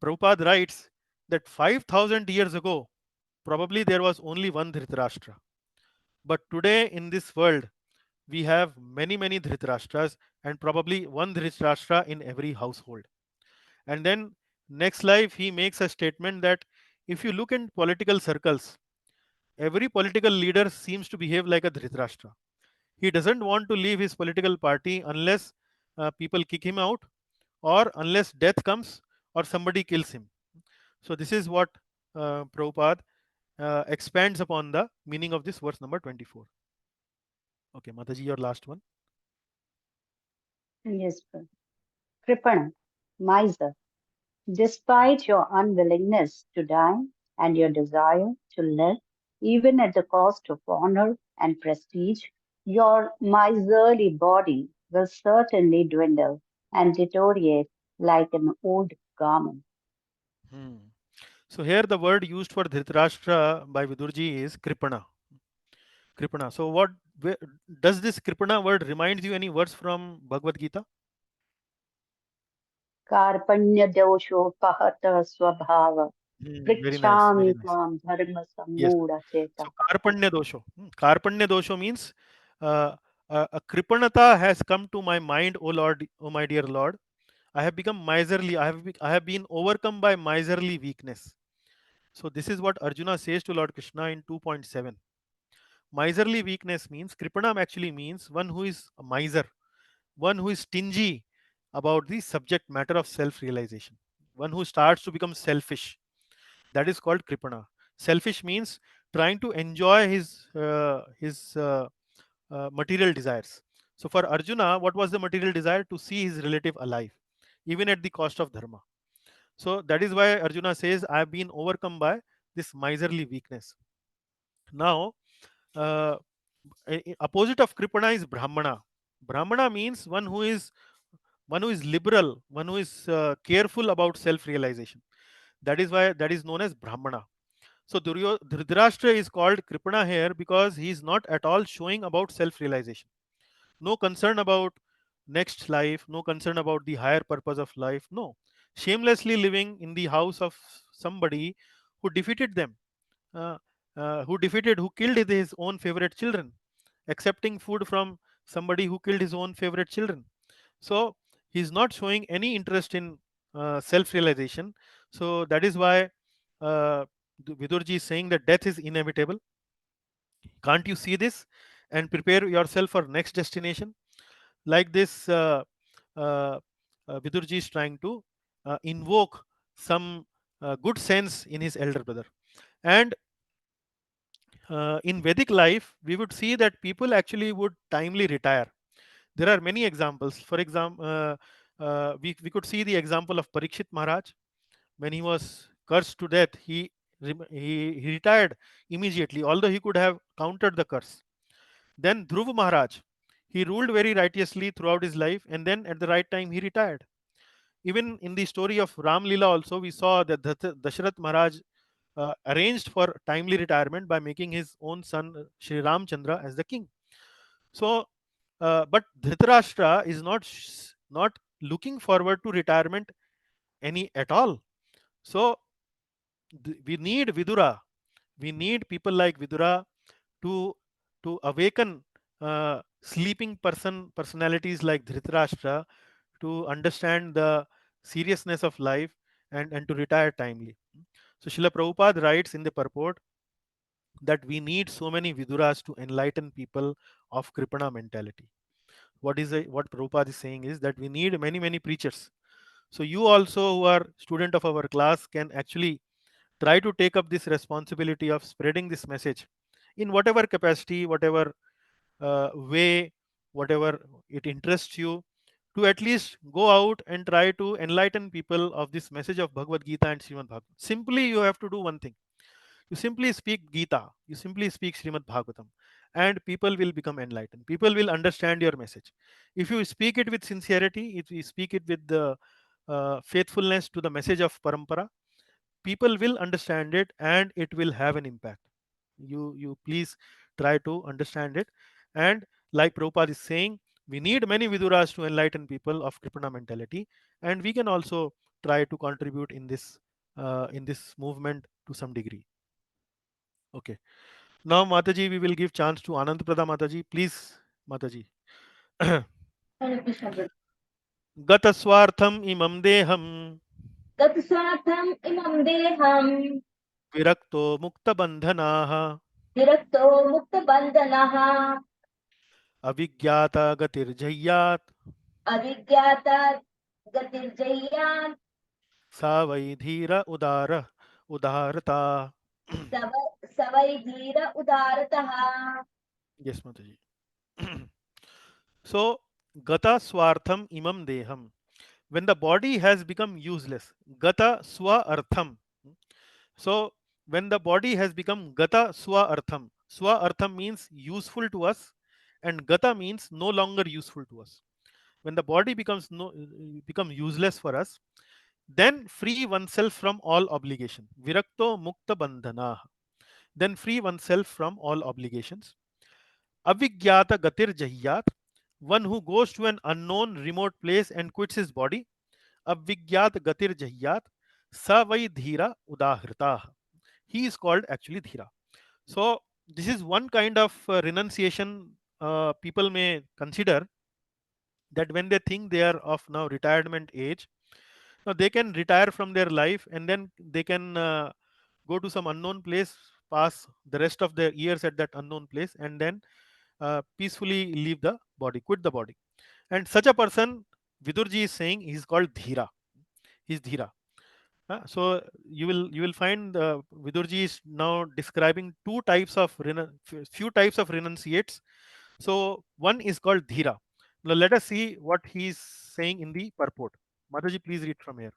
Prabhupada writes that 5,000 years ago probably there was only one Dhritarashtra, but today in this world we have many Dhritarashtras, and probably one Dhritarashtra in every household. And then next life he makes a statement that if you look in political circles, every political leader seems to behave like a Dhritarashtra. He doesn't want to leave his political party unless people kick him out, or unless death comes, or somebody kills him. So this is what Prabhupada expands upon the meaning of this verse number 24. Okay, Mataji, your last one. Yes, sir. Kripana, miser, despite your unwillingness to die and your desire to live, even at the cost of honor and prestige, your miserly body will certainly dwindle and deteriorate like an old garment. Hmm. So here the word used for Dhritarashtra by Vidurji is Kripana. Kripana. So what where, does this Kripana word reminds you any verse from Bhagavad Gita? Karpanya स्वभाव Very nice, very पृच्छामि nice. त्वां धर्म Yes. सम्मूढ़चेता. So Karpanya dosho. Karpanya dosho means uh, a Kripanata has come to my mind, O Lord, O my dear Lord. I have become miserly. I have been overcome by miserly weakness. So this is what Arjuna says to Lord Krishna in 2.7. Miserly weakness means Kripanam actually means one who is a miser, one who is stingy about the subject matter of self-realization, one who starts to become selfish. That is called Kripana. Selfish means trying to enjoy his material desires. So for Arjuna, what was the material desire? To see his relative alive, even at the cost of dharma. So that is why Arjuna says, I have been overcome by this miserly weakness. Now, uh, opposite of Kripana is Brahmana. Brahmana means one who is liberal, one who is careful about self-realization. That is why that is known as Brahmana. So Dhritarashtra is called Kripana here because he is not at all showing about self-realization. No concern about next life, no concern about the higher purpose of life. No, shamelessly living in the house of somebody who defeated them, uh, who killed his own favorite children, accepting food from somebody who killed his own favorite children. So he's not showing any interest in self-realization. So that is why uh, Vidurji is saying that death is inevitable. Can't you see this and prepare yourself for next destination? Like this, uh, Vidurji is trying to invoke some good sense in his elder brother. And in Vedic life, we would see that people actually would timely retire. There are many examples. For example, we could see the example of Parikshit Maharaj. When he was cursed to death, he retired immediately, although he could have countered the curse. Then Dhruv Maharaj, he ruled very righteously throughout his life, and then at the right time he retired. Even in the story of Ram Lila, also we saw that Dasharath Maharaj arranged for timely retirement by making his own son Sri Ramchandra as the king. So, but Dhritarashtra is not looking forward to retirement any at all. So we need Vidura. We need people like Vidura to awaken sleeping personalities like Dhritarashtra to understand the seriousness of life and to retire timely. So Srila Prabhupada writes in the purport that we need so many Viduras to enlighten people of Kripana mentality. What Prabhupada is saying is that we need many preachers. So you also, who are student of our class, can actually try to take up this responsibility of spreading this message in whatever capacity, whatever way, whatever it interests you, to at least go out and try to enlighten people of this message of Bhagavad Gita and Srimad Bhagavatam. Simply, you have to do one thing. You simply speak Gita, you simply speak Srimad Bhagavatam, and people will become enlightened. People will understand your message. If you speak it with sincerity, if you speak it with the faithfulness to the message of Parampara, people will understand it and it will have an impact. You please try to understand it. And like Prabhupada is saying, we need many Viduras to enlighten people of Kripana mentality, and we can also try to contribute in this movement to some degree. Okay. Now, Mataji, we will give chance to Anand Prada Mataji. Please, Mataji. Gataswartham imam deham तत्स्वार्थम् इमं देहं virakto mukta bandhanaha विरक्तो मुक्तबन्धनः avigyata gatirjayat अविज्ञाता गतिर्जय्यान् sa vai dhira udarata. सवै धीर उदारतः. Yes, Mataji. So, gata swartham imam deham. When the body has become useless, gata swa artham. So, when the body has become gata swa artham. Swa artham means useful to us, and gata means no longer useful to us. When the body becomes become useless for us, then free oneself from all obligation. Virakto mukta bandhana. Then free oneself from all obligations. Avigyata gatir jahiyat. One who goes to an unknown remote place and quits his body. Avigyat gatir jahiyat. Savai dhira udahrita. He is called actually dhira. So this is one kind of renunciation people may consider, that when they think they are of now retirement age, now they can retire from their life and then they can go to some unknown place, pass the rest of their years at that unknown place, and then peacefully leave the body, quit the body. And such a person, Vidurji is saying, he's called dhira. He's dhira. So you will find Vidurji is now describing few types of renunciates. So one is called dhira. Now let us see what he is saying in the purport. Mataji, please read from here.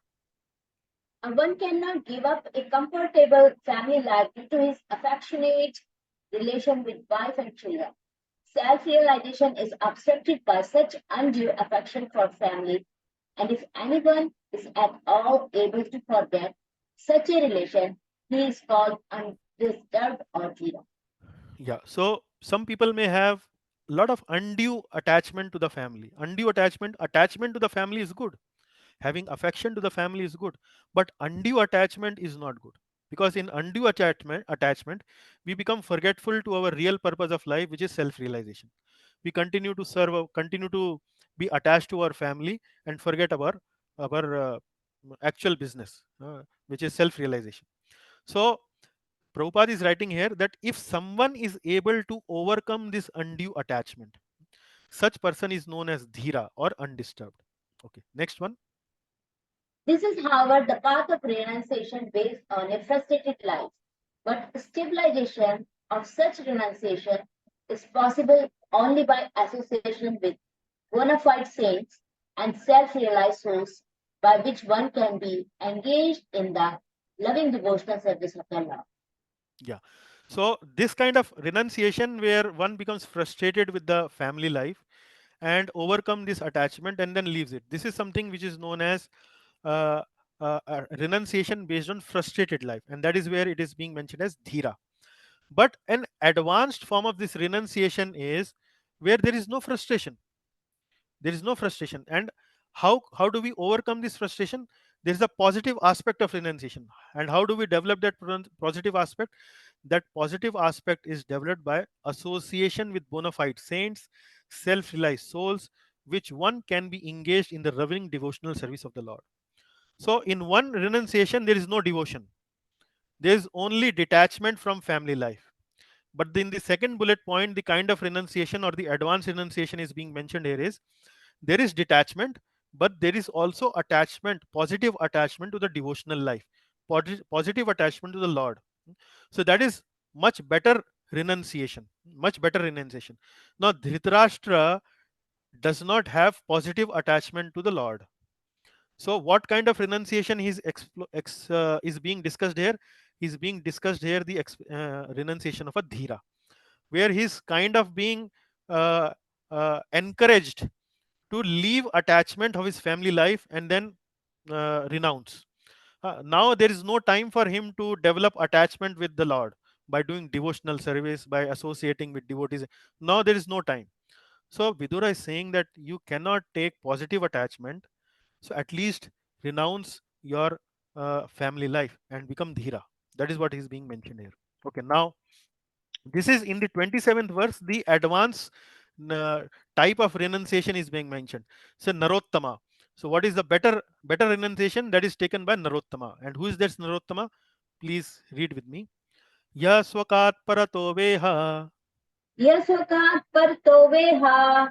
One cannot give up a comfortable family life due to his affectionate relation with wife and children. Self-realization is obstructed by such undue affection for family, and if anyone is at all able to forget such a relation, he is called undisturbed or zero. Yeah. So some people may have a lot of undue attachment to the family. Undue attachment to the family is good. Having affection to the family is good, but undue attachment is not good, because in undue attachment we become forgetful to our real purpose of life, which is self-realization. We continue to continue to be attached to our family and forget our actual business, which is self-realization. So Prabhupada is writing here that if someone is able to overcome this undue attachment, such person is known as dhira or undisturbed. Okay, next one. This is, however, the path of renunciation based on a frustrated life. But stabilization of such renunciation is possible only by association with bona fide saints and self-realized souls, by which one can be engaged in the loving devotional service of the Lord. Yeah. So this kind of renunciation where one becomes frustrated with the family life and overcome this attachment and then leaves it. This is something which is known as uh, renunciation based on frustrated life, and that is where it is being mentioned as dhira. But an advanced form of this renunciation is where there is no frustration. There is no frustration. And how do we overcome this frustration? There is a positive aspect of renunciation. And how do we develop that positive aspect? That positive aspect is developed by association with bona fide saints, self-realized souls, which one can be engaged in the loving devotional service of the Lord. So in one renunciation there is no devotion, there is only detachment from family life. But in the second bullet point, the kind of renunciation or the advanced renunciation is being mentioned here is there is detachment, but there is also attachment, positive attachment to the devotional life, positive attachment to the Lord. So that is much better renunciation, much better renunciation. Now Dhritarashtra does not have positive attachment to the Lord. So what kind of renunciation is being discussed here? Is being discussed here the renunciation of a dhira, where he's kind of being uh, encouraged to leave attachment of his family life and then renounce. Now there is no time for him to develop attachment with the Lord by doing devotional service, by associating with devotees. Now there is no time. So Vidura is saying that you cannot take positive attachment, so at least renounce your family life and become dhira. That is what is being mentioned here. Okay, now this is in the 27th verse, the advanced uh, type of renunciation is being mentioned. So Narottama. So what is the better renunciation? That is taken by Narottama. And who is that Narottama? Please read with me. Yaswakat parato veha Yasvakat parto veha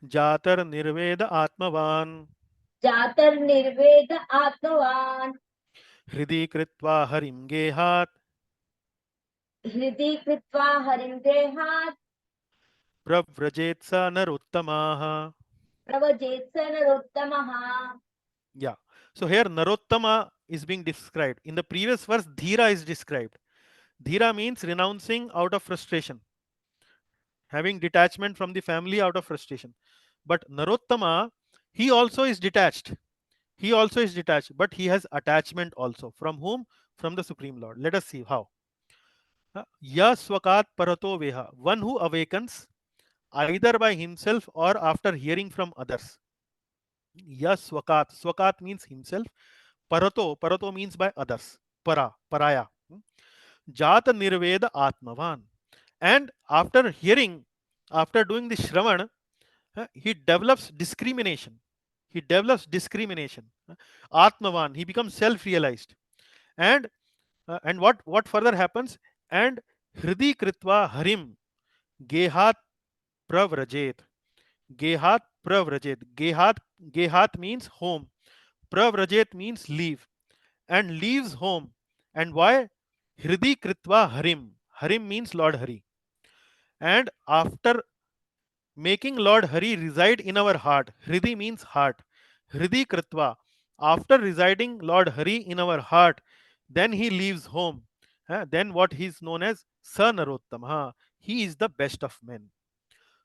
jatar nirveda atmavan jatar nirveda atmavan hridi kritva harim gehat hridi kritva harim dehat pravrajet sa narottamaha. pravajetsana rottamaha. Yeah. So here Narottama is being described. In the previous verse, dhira is described. Dhira means renouncing out of frustration, having detachment from the family out of frustration. But Narottama, he also is detached. He also is detached, but he has attachment also. From whom? From the Supreme Lord. Let us see how. Ya swakat parato veha, one who awakens either by himself or after hearing from others. Ya swakat, swakat means himself. Parato means by others. Paraya. Jata nirveda atmavan. And after hearing, after doing the Shravan, he develops discrimination. He develops discrimination. Atmavan, he becomes self-realized. And what further happens? And Hridi Kritva Harim Gehat Pravrajet. Gehat Pravrajet. Gehat means home. Pravrajet means leave. And leaves home. And why? Hridi Kritva Harim. Harim means Lord Hari. And after making Lord Hari reside in our heart, Hridi means heart. Hridi Kritva. After residing Lord Hari in our heart, then he leaves home. Then what he is known as Sanarottam. He is the best of men.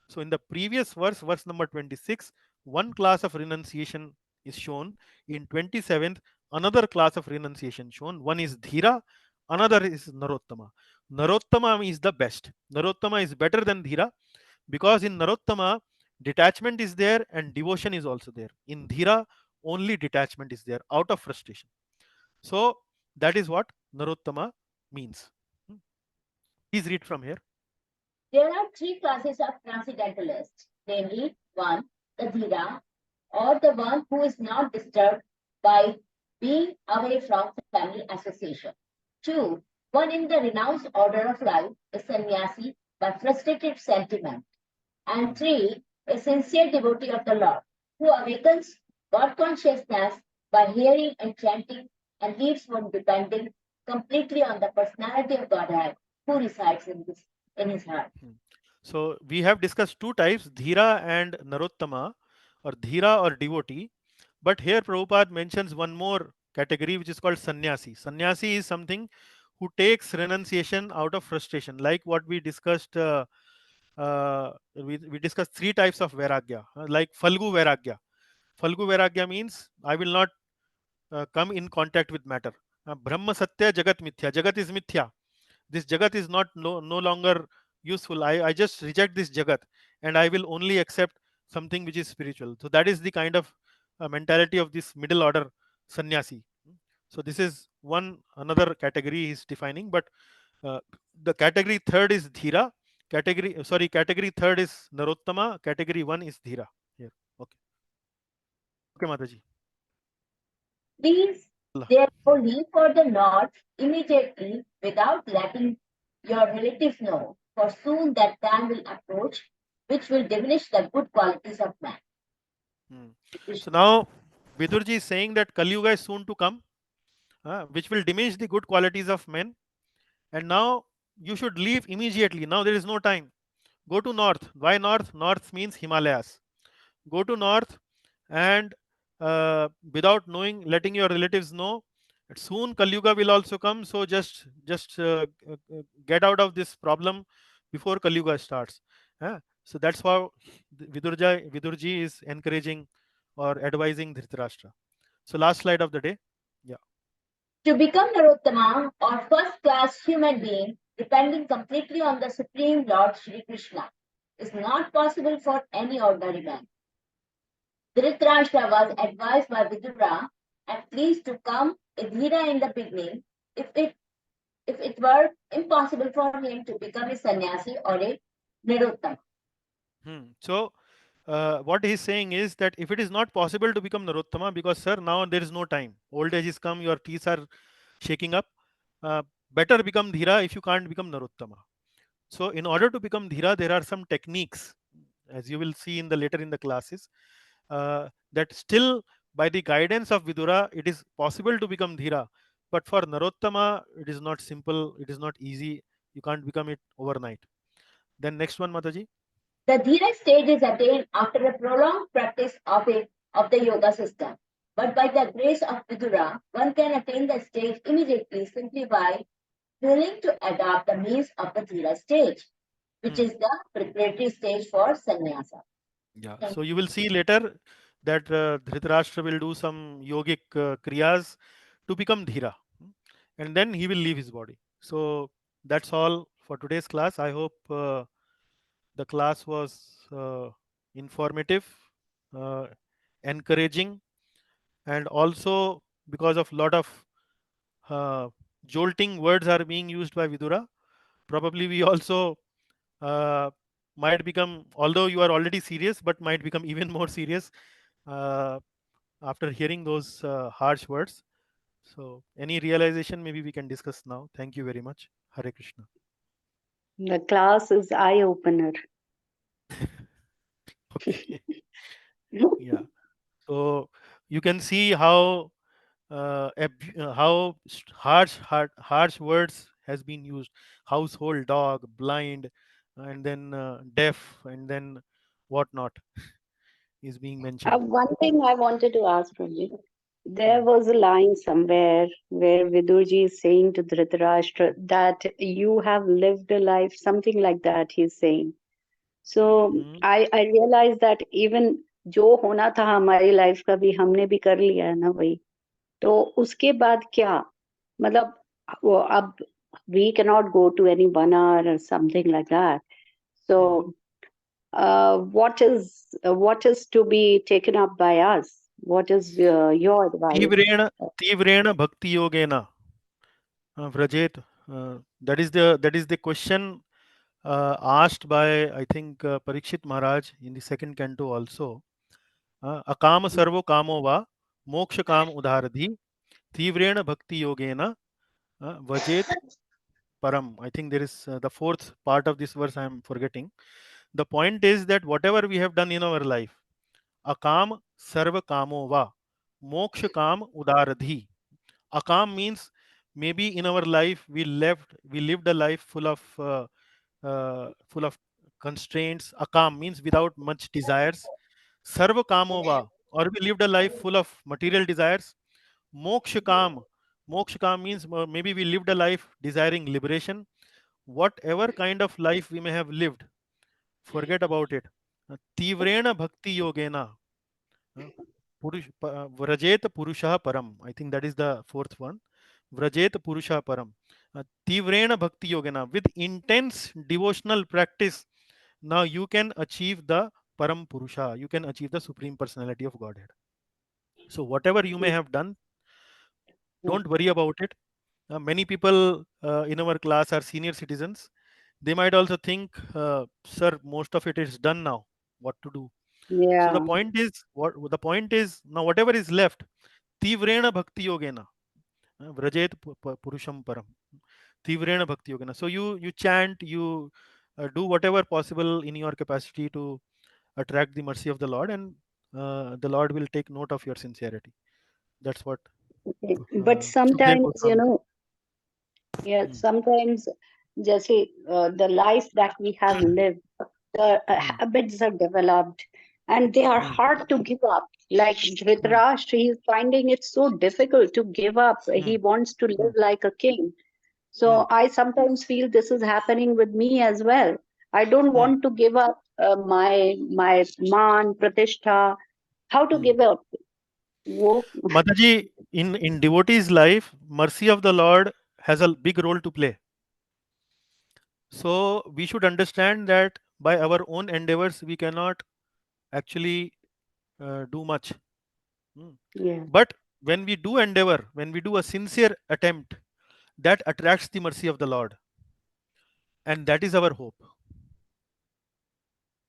So in the previous verse, verse number 26, one class of renunciation is shown. In 27th, another class of renunciation shown. One is Dhira, another is Narottama. Narottama is the best. Narottama is better than Dhira because in Narottama, detachment is there and devotion is also there. In Dhira, only detachment is there out of frustration. So that is what Narottama means. Please read from here. There are three classes of transcendentalists, namely, one, the Dhira, or the one who is not disturbed by being away from family association. Two, one in the renounced order of life, a sannyasi by frustrated sentiment. And three, a sincere devotee of the Lord, who awakens God consciousness by hearing and chanting and leaves one depending completely on the personality of Godhead who resides in his heart. So we have discussed two types, Dhira and Narottama, or Dhira or devotee. But here Prabhupada mentions one more category which is called sannyasi. Sannyasi is something who takes renunciation out of frustration, like what we discussed. We discussed three types of vairagya, like Falgu vairagya. Falgu vairagya means I will not come in contact with matter. Brahma Satya Jagat Mithya. Jagat is Mithya. This Jagat is not no longer useful. I just reject this Jagat and I will only accept something which is spiritual. So that is the kind of mentality of this middle order sannyasi. So this is one another category he is defining, but the category third is Dhira. Category third is Narottama. Category one is Dhira. Here. Okay. Okay, Mataji. Please therefore leave for the north immediately without letting your relatives know, for soon that time will approach which will diminish the good qualities of man. So now Vidurji is saying that Kali Yuga is soon to come, which will diminish the good qualities of men. And now you should leave immediately. Now there is no time. Go to north. Why north? North means Himalayas. Go to north and without knowing, letting your relatives know. Soon Kali Yuga will also come. So get out of this problem before Kali Yuga starts. So that's how Vidurji is encouraging or advising Dhritarashtra. So last slide of the day. Yeah. To become Narottama or first class human being, depending completely on the Supreme Lord Shri Krishna, is not possible for any ordinary man. Dhritarashtra was advised by Vidura at least to come a Dhira in the beginning if it were impossible for him to become a sannyasi or a Narottama. So what he's saying is that if it is not possible to become Narottama, because sir, now there is no time. Old age is come, your teeth are shaking up. Better become Dhira if you can't become Narottama. So in order to become Dhira, there are some techniques, as you will see in the later in the classes, that still by the guidance of Vidura, it is possible to become Dhira. But for Narottama, it is not simple, it is not easy. You can't become it overnight. Then next one, Mataji. The Dhira stage is attained after a prolonged practice of the yoga system. But by the grace of Vidura, one can attain the stage immediately simply by willing to adopt the means of the Dhira stage, which is the preparatory stage for sannyasa. Yeah. Thank So you you. will see later that Dhritarashtra will do some yogic kriyas to become Dhira, and then he will leave his body. So that's all for today's class. I hope the class was informative, uh, encouraging, and also because of lot of uh, jolting words are being used by Vidura. Probably we also uh, might become, although you are already serious, but might become even more serious uh, after hearing those harsh words. So, any realization maybe we can discuss now. Thank you very much. Hare Krishna. The class is eye-opener. Okay. Yeah. So you can see how harsh words has been used. Household dog, blind, and then deaf, and then whatnot is being mentioned. One thing I wanted to ask from you. There Hmm. was a line somewhere where Vidurji is saying to Dhritarashtra that you have lived a life, something like that he's saying. So Hmm. I realized that even जो होना था हमारी life का भी हमने भी कर लिया है ना वही तो उसके बाद क्या मतलब वो अब we cannot go to any one hour or something like that. Hmm. So what is to be taken up by us? What is your advice? तीव्रेण तीव्रेण भक्ति योगेन व्रजेत. That is the question asked by, I think, Parikshit Maharaj in the second canto also. Akka servo कामो वा मोक्ष काम उदारधि तीव्रेण भक्ति योगेन वजेत param. I think there is the fourth part of this verse I am forgetting. The point is that whatever we have done in our life, akam sarva kamo va moksha kam udaradhi. Akam means maybe in our life we lived a life full of constraints. Akam means without much desires. Sarva kamo va, or we lived a life full of material desires. Moksha kam. Moksha kam means maybe we lived a life desiring liberation. Whatever kind of life we may have lived, forget about it. Tivrena bhakti yogena vrajet purusha param. I think that is the fourth one. Vrajet purusha param. Tivrena bhakti yogena, with intense devotional practice, now you can achieve the param purusha. You can achieve the supreme personality of Godhead. So whatever you may have done, don't worry about it. Many people in our class are senior citizens. They might also think, sir, most of it is done now. What to do? So the Yeah, point is, the point is now whatever is left, tivrena bhakti yogena, vrajet purusham param. Tivrena bhakti yogena. So you chant, you do whatever possible in your capacity to attract the mercy of the Lord, and the Lord will take note of your sincerity. That's what okay. But Sukhdev sometimes, Goswami said. yeah, Hmm. sometimes जैसे the life that we have lived, the Hmm. habits are developed and they are Hmm. hard to give up. Like Hmm. Dhritarashtra, he's finding it so difficult to give up. Hmm. He wants to Hmm. live like a king. Hmm. So I sometimes feel this is happening with me as well. I don't Hmm. want to give up my man, pratishtha. How to Hmm. give up? वो Mataji, in devotee's life, mercy of the Lord has a big role to play. So we should understand that by our own endeavors, we cannot actually do much. Hmm. yeah, But when we do endeavor, when we do a sincere attempt, that attracts the mercy of the Lord, and that is our hope.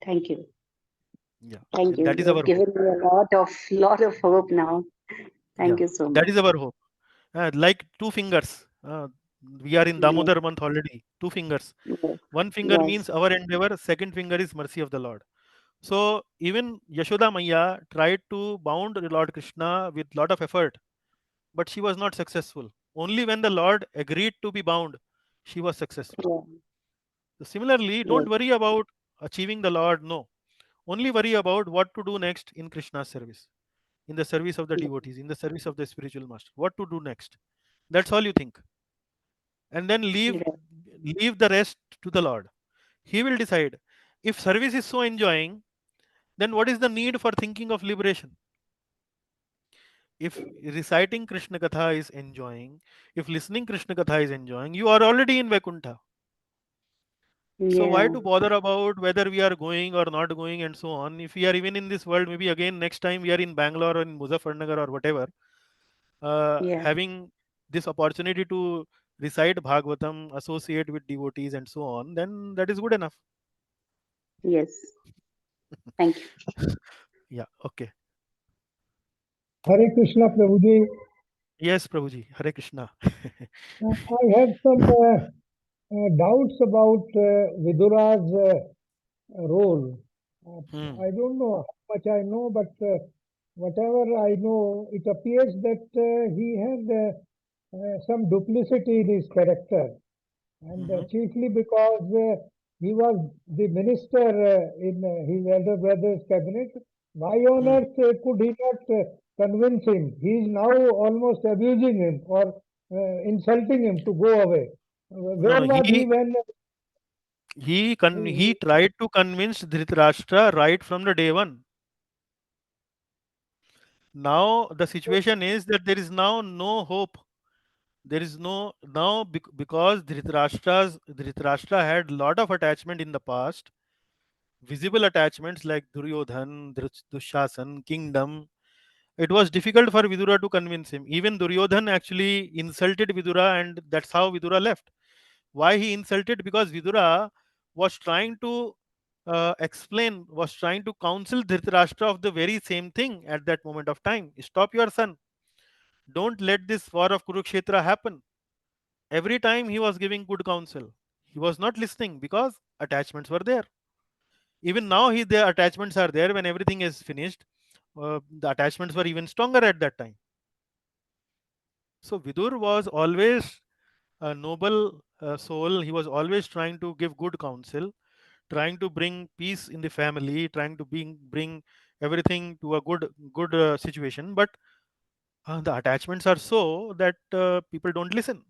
thank you. Yeah, Thank and you. that is You've our hope. given me a lot of hope now. Yeah, Thank you so that much. is our hope. Like two fingers. We are in Yeah, Damodar month already. Two fingers. yes, One finger yes, means our endeavor. Second finger is mercy of the Lord. So even Yashoda Maya tried to bound Lord Krishna with lot of effort, but she was not successful. Only when the Lord agreed to be bound, she was successful. yeah, So similarly, yes, don't worry about achieving the Lord. No, only worry about what to do next in Krishna's service. in the service of the devotees, in the service of the spiritual master. What to do next? That's all you think. And then Right. leave the rest to the Lord. He will decide. If service is so enjoying, then what is the need for thinking of liberation? If reciting Krishna Katha is enjoying, if listening Krishna Katha is enjoying, you are already in Vaikuntha. So why Yeah. to bother about whether we are going or not going and so on? If we are even in this world, maybe again next time we are in Bangalore or in Muzaffarnagar or whatever, Yeah. having this opportunity to recite Bhagavatam, associate with devotees and so on, then that is good enough. Yes. Thank you. Yeah, okay. Hare Krishna, Prabhuji. Yes, Prabhuji. Hare Krishna. I have some doubts about Vidura's role. Hmm. I don't know how much I know, but whatever I know, it appears that he had some duplicity in his character, and Mhm. chiefly because he was the minister in his elder brother's cabinet. Why on Hmm. earth could he not convince him? He is now almost abusing him or insulting him to go away. No, Where no. was he when He tried to convince Dhritarashtra right from the day one. Now the situation is that there is now no hope. There is no now because Dhritarashtra had lot of attachment in the past, visible attachments like Duryodhan, Dushasan, kingdom. It was difficult for Vidura to convince him. Even Duryodhan actually insulted Vidura, and that's how Vidura left. Why he insulted? Because Vidura was trying to was trying to counsel Dhritarashtra of the very same thing at that moment of time. Stop your son. Don't let this war of Kurukshetra happen. Every time he was giving good counsel, he was not listening because attachments were there. Even now, the attachments are there. When everything is finished, the attachments were even stronger at that time. So Vidur was always a noble soul. He was always trying to give good counsel, trying to bring peace in the family, trying to bring everything to a good situation. But the attachments are so that people don't listen.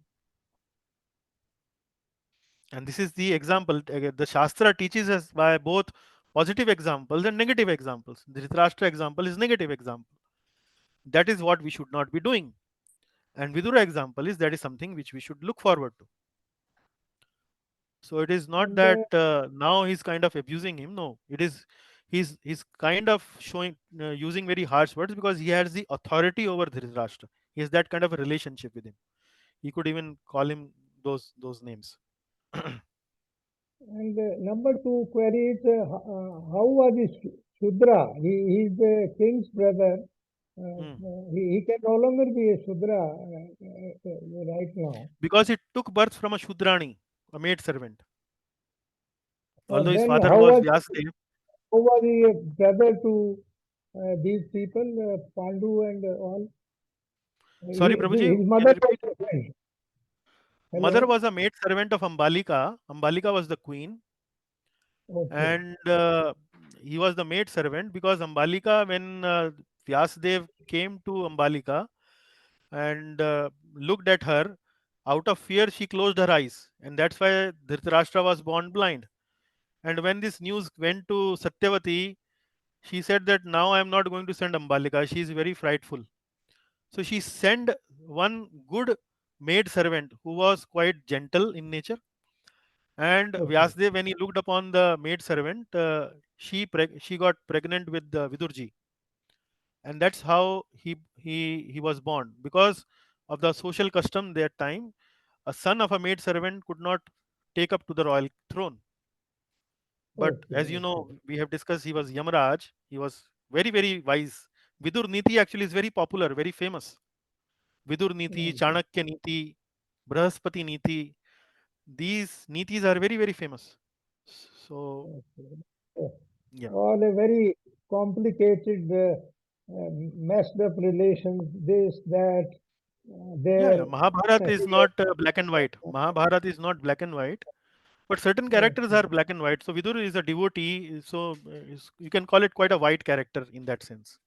And this is the example. The Shastra teaches us by both positive examples and negative examples. The Dhritarashtra example is negative example. That is what we should not be doing. And Vidura example is that is something which we should look forward to. So it is not and that now he's kind of abusing him. No, it is he's kind of showing using very harsh words because he has the authority over Dhritarashtra. He has that kind of a relationship with him. He could even call him those names. number two query is how was this Shudra? He is the king's brother. Hmm. He can no longer be a Shudra right now. Because it took birth from a Shudrani, a maid servant. Although his Then father was Vyasdev. how was he a brother to these people, Pandu and all? Sorry, Prabhuji, His can you mother was repeat? a friend. Mother Hello? was a maid servant of Ambalika. Ambalika was the queen, Okay. and he was the maid servant because Ambalika, when Vyasdev came to Ambalika and looked at her, out of fear, she closed her eyes, and that's why Dhritarashtra was born blind. And when this news went to Satyavati, she said that now I am not going to send Ambalika. She is very frightful. So she sent one good maid servant who was quite gentle in nature. And Okay. Vyasdev, when he looked upon the maid servant, she got pregnant with Vidurji, and that's how he was born. Because of the social custom that time, a son of a maid servant could not take up to the royal throne. But Okay. as you Okay. know, we have discussed he was Yamaraj. He was very wise. Vidur Niti actually is very popular, very famous. Vidur Niti, Okay. Chanakya Niti, Brahaspati Niti. These Nitis are very famous. So Okay. Uh, yeah, All a very complicated, messed up relations, this, that, yeah. there. Mahabharata is not black and white. Mahabharata is not black and white, but certain characters Okay. are black and white. So Vidur is a devotee, so you can call it quite a white character in that sense.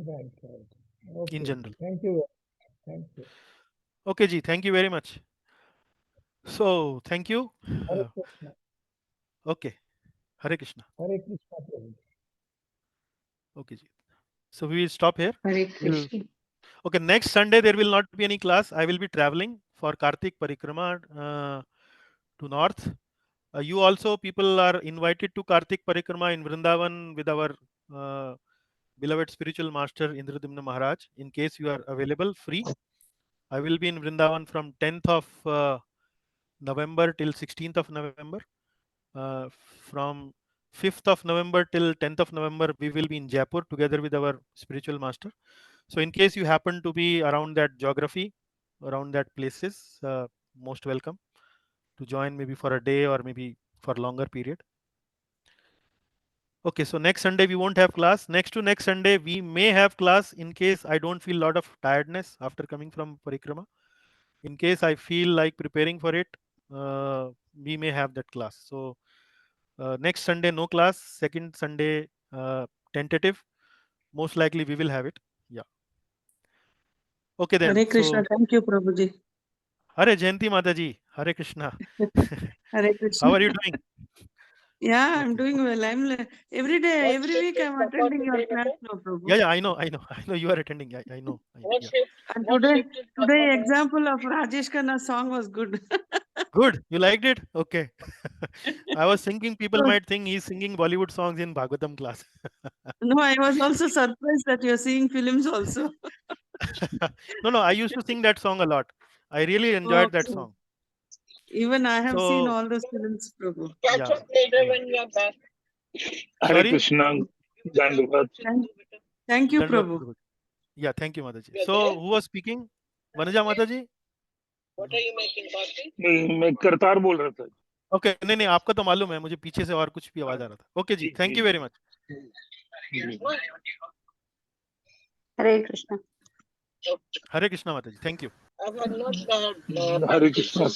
Right. in Okay. general. Thank you. Thank you. Okay, Ji, thank you very much. So, thank you. Hare Krishna. Okay, Hare Krishna. Hare Krishna, Prabhu. Okay, Ji. So, we will stop here. Hare We'll Krishna. Okay, next Sunday there will not be any class. I will be traveling for Kartik Parikrama to north. You also, people are invited to Kartik Parikrama in Vrindavan with our uh, beloved spiritual master Indradimna Maharaj. In case you are available, free. I will be in Vrindavan from 10th of November till 16th of November. From 5th of November till 10th of November, we will be in Jaipur together with our spiritual master. So, in case you happen to be around that geography, around that places, most welcome to join maybe for a day or maybe for longer period. Okay, so next Sunday we won't have class. Next to next Sunday we may have class in case I don't feel a lot of tiredness after coming from Parikrama. In case I feel like preparing for it, we may have that class. So next Sunday no class. Second Sunday tentative. Most likely we will have it. Yeah. Okay then. Hare Krishna. So Thank you, Prabhuji. Hare Jayanti Mataji. Hare Krishna. Hare How Krishna. are you doing? Yeah, I'm Okay. doing well. Every day, every week, I'm attending your class now, Yeah, Prabhu. yeah, I know, I know you are attending. Yeah, I know. Yeah. And today example of Rajesh Khanna's song was good. Good. You liked it? Okay. I was thinking people So, might think he's singing Bollywood songs in Bhagavatam class. no, I was also surprised that you're seeing films also. No, I used to sing that song a lot. I really enjoyed that Okay. song. Even I have seen So all those films, Prabhu. yeah, yeah. Hare Sorry, Krishna. Dandavad. Thank you, Dandvat Prabhu. Prabhu. Yeah, thank you, Mataji. So who was speaking? Vanaja Mataji? मैं करतार बोल रहा था. Okay, नहीं आपका तो मालूम है, मुझे पीछे से और कुछ भी आवाज आ रहा था. Okay ji, ji thank ji you very ji much. Ji. Hare Krishna. Hare Krishna Mataji. Thank you. Hare Krishna.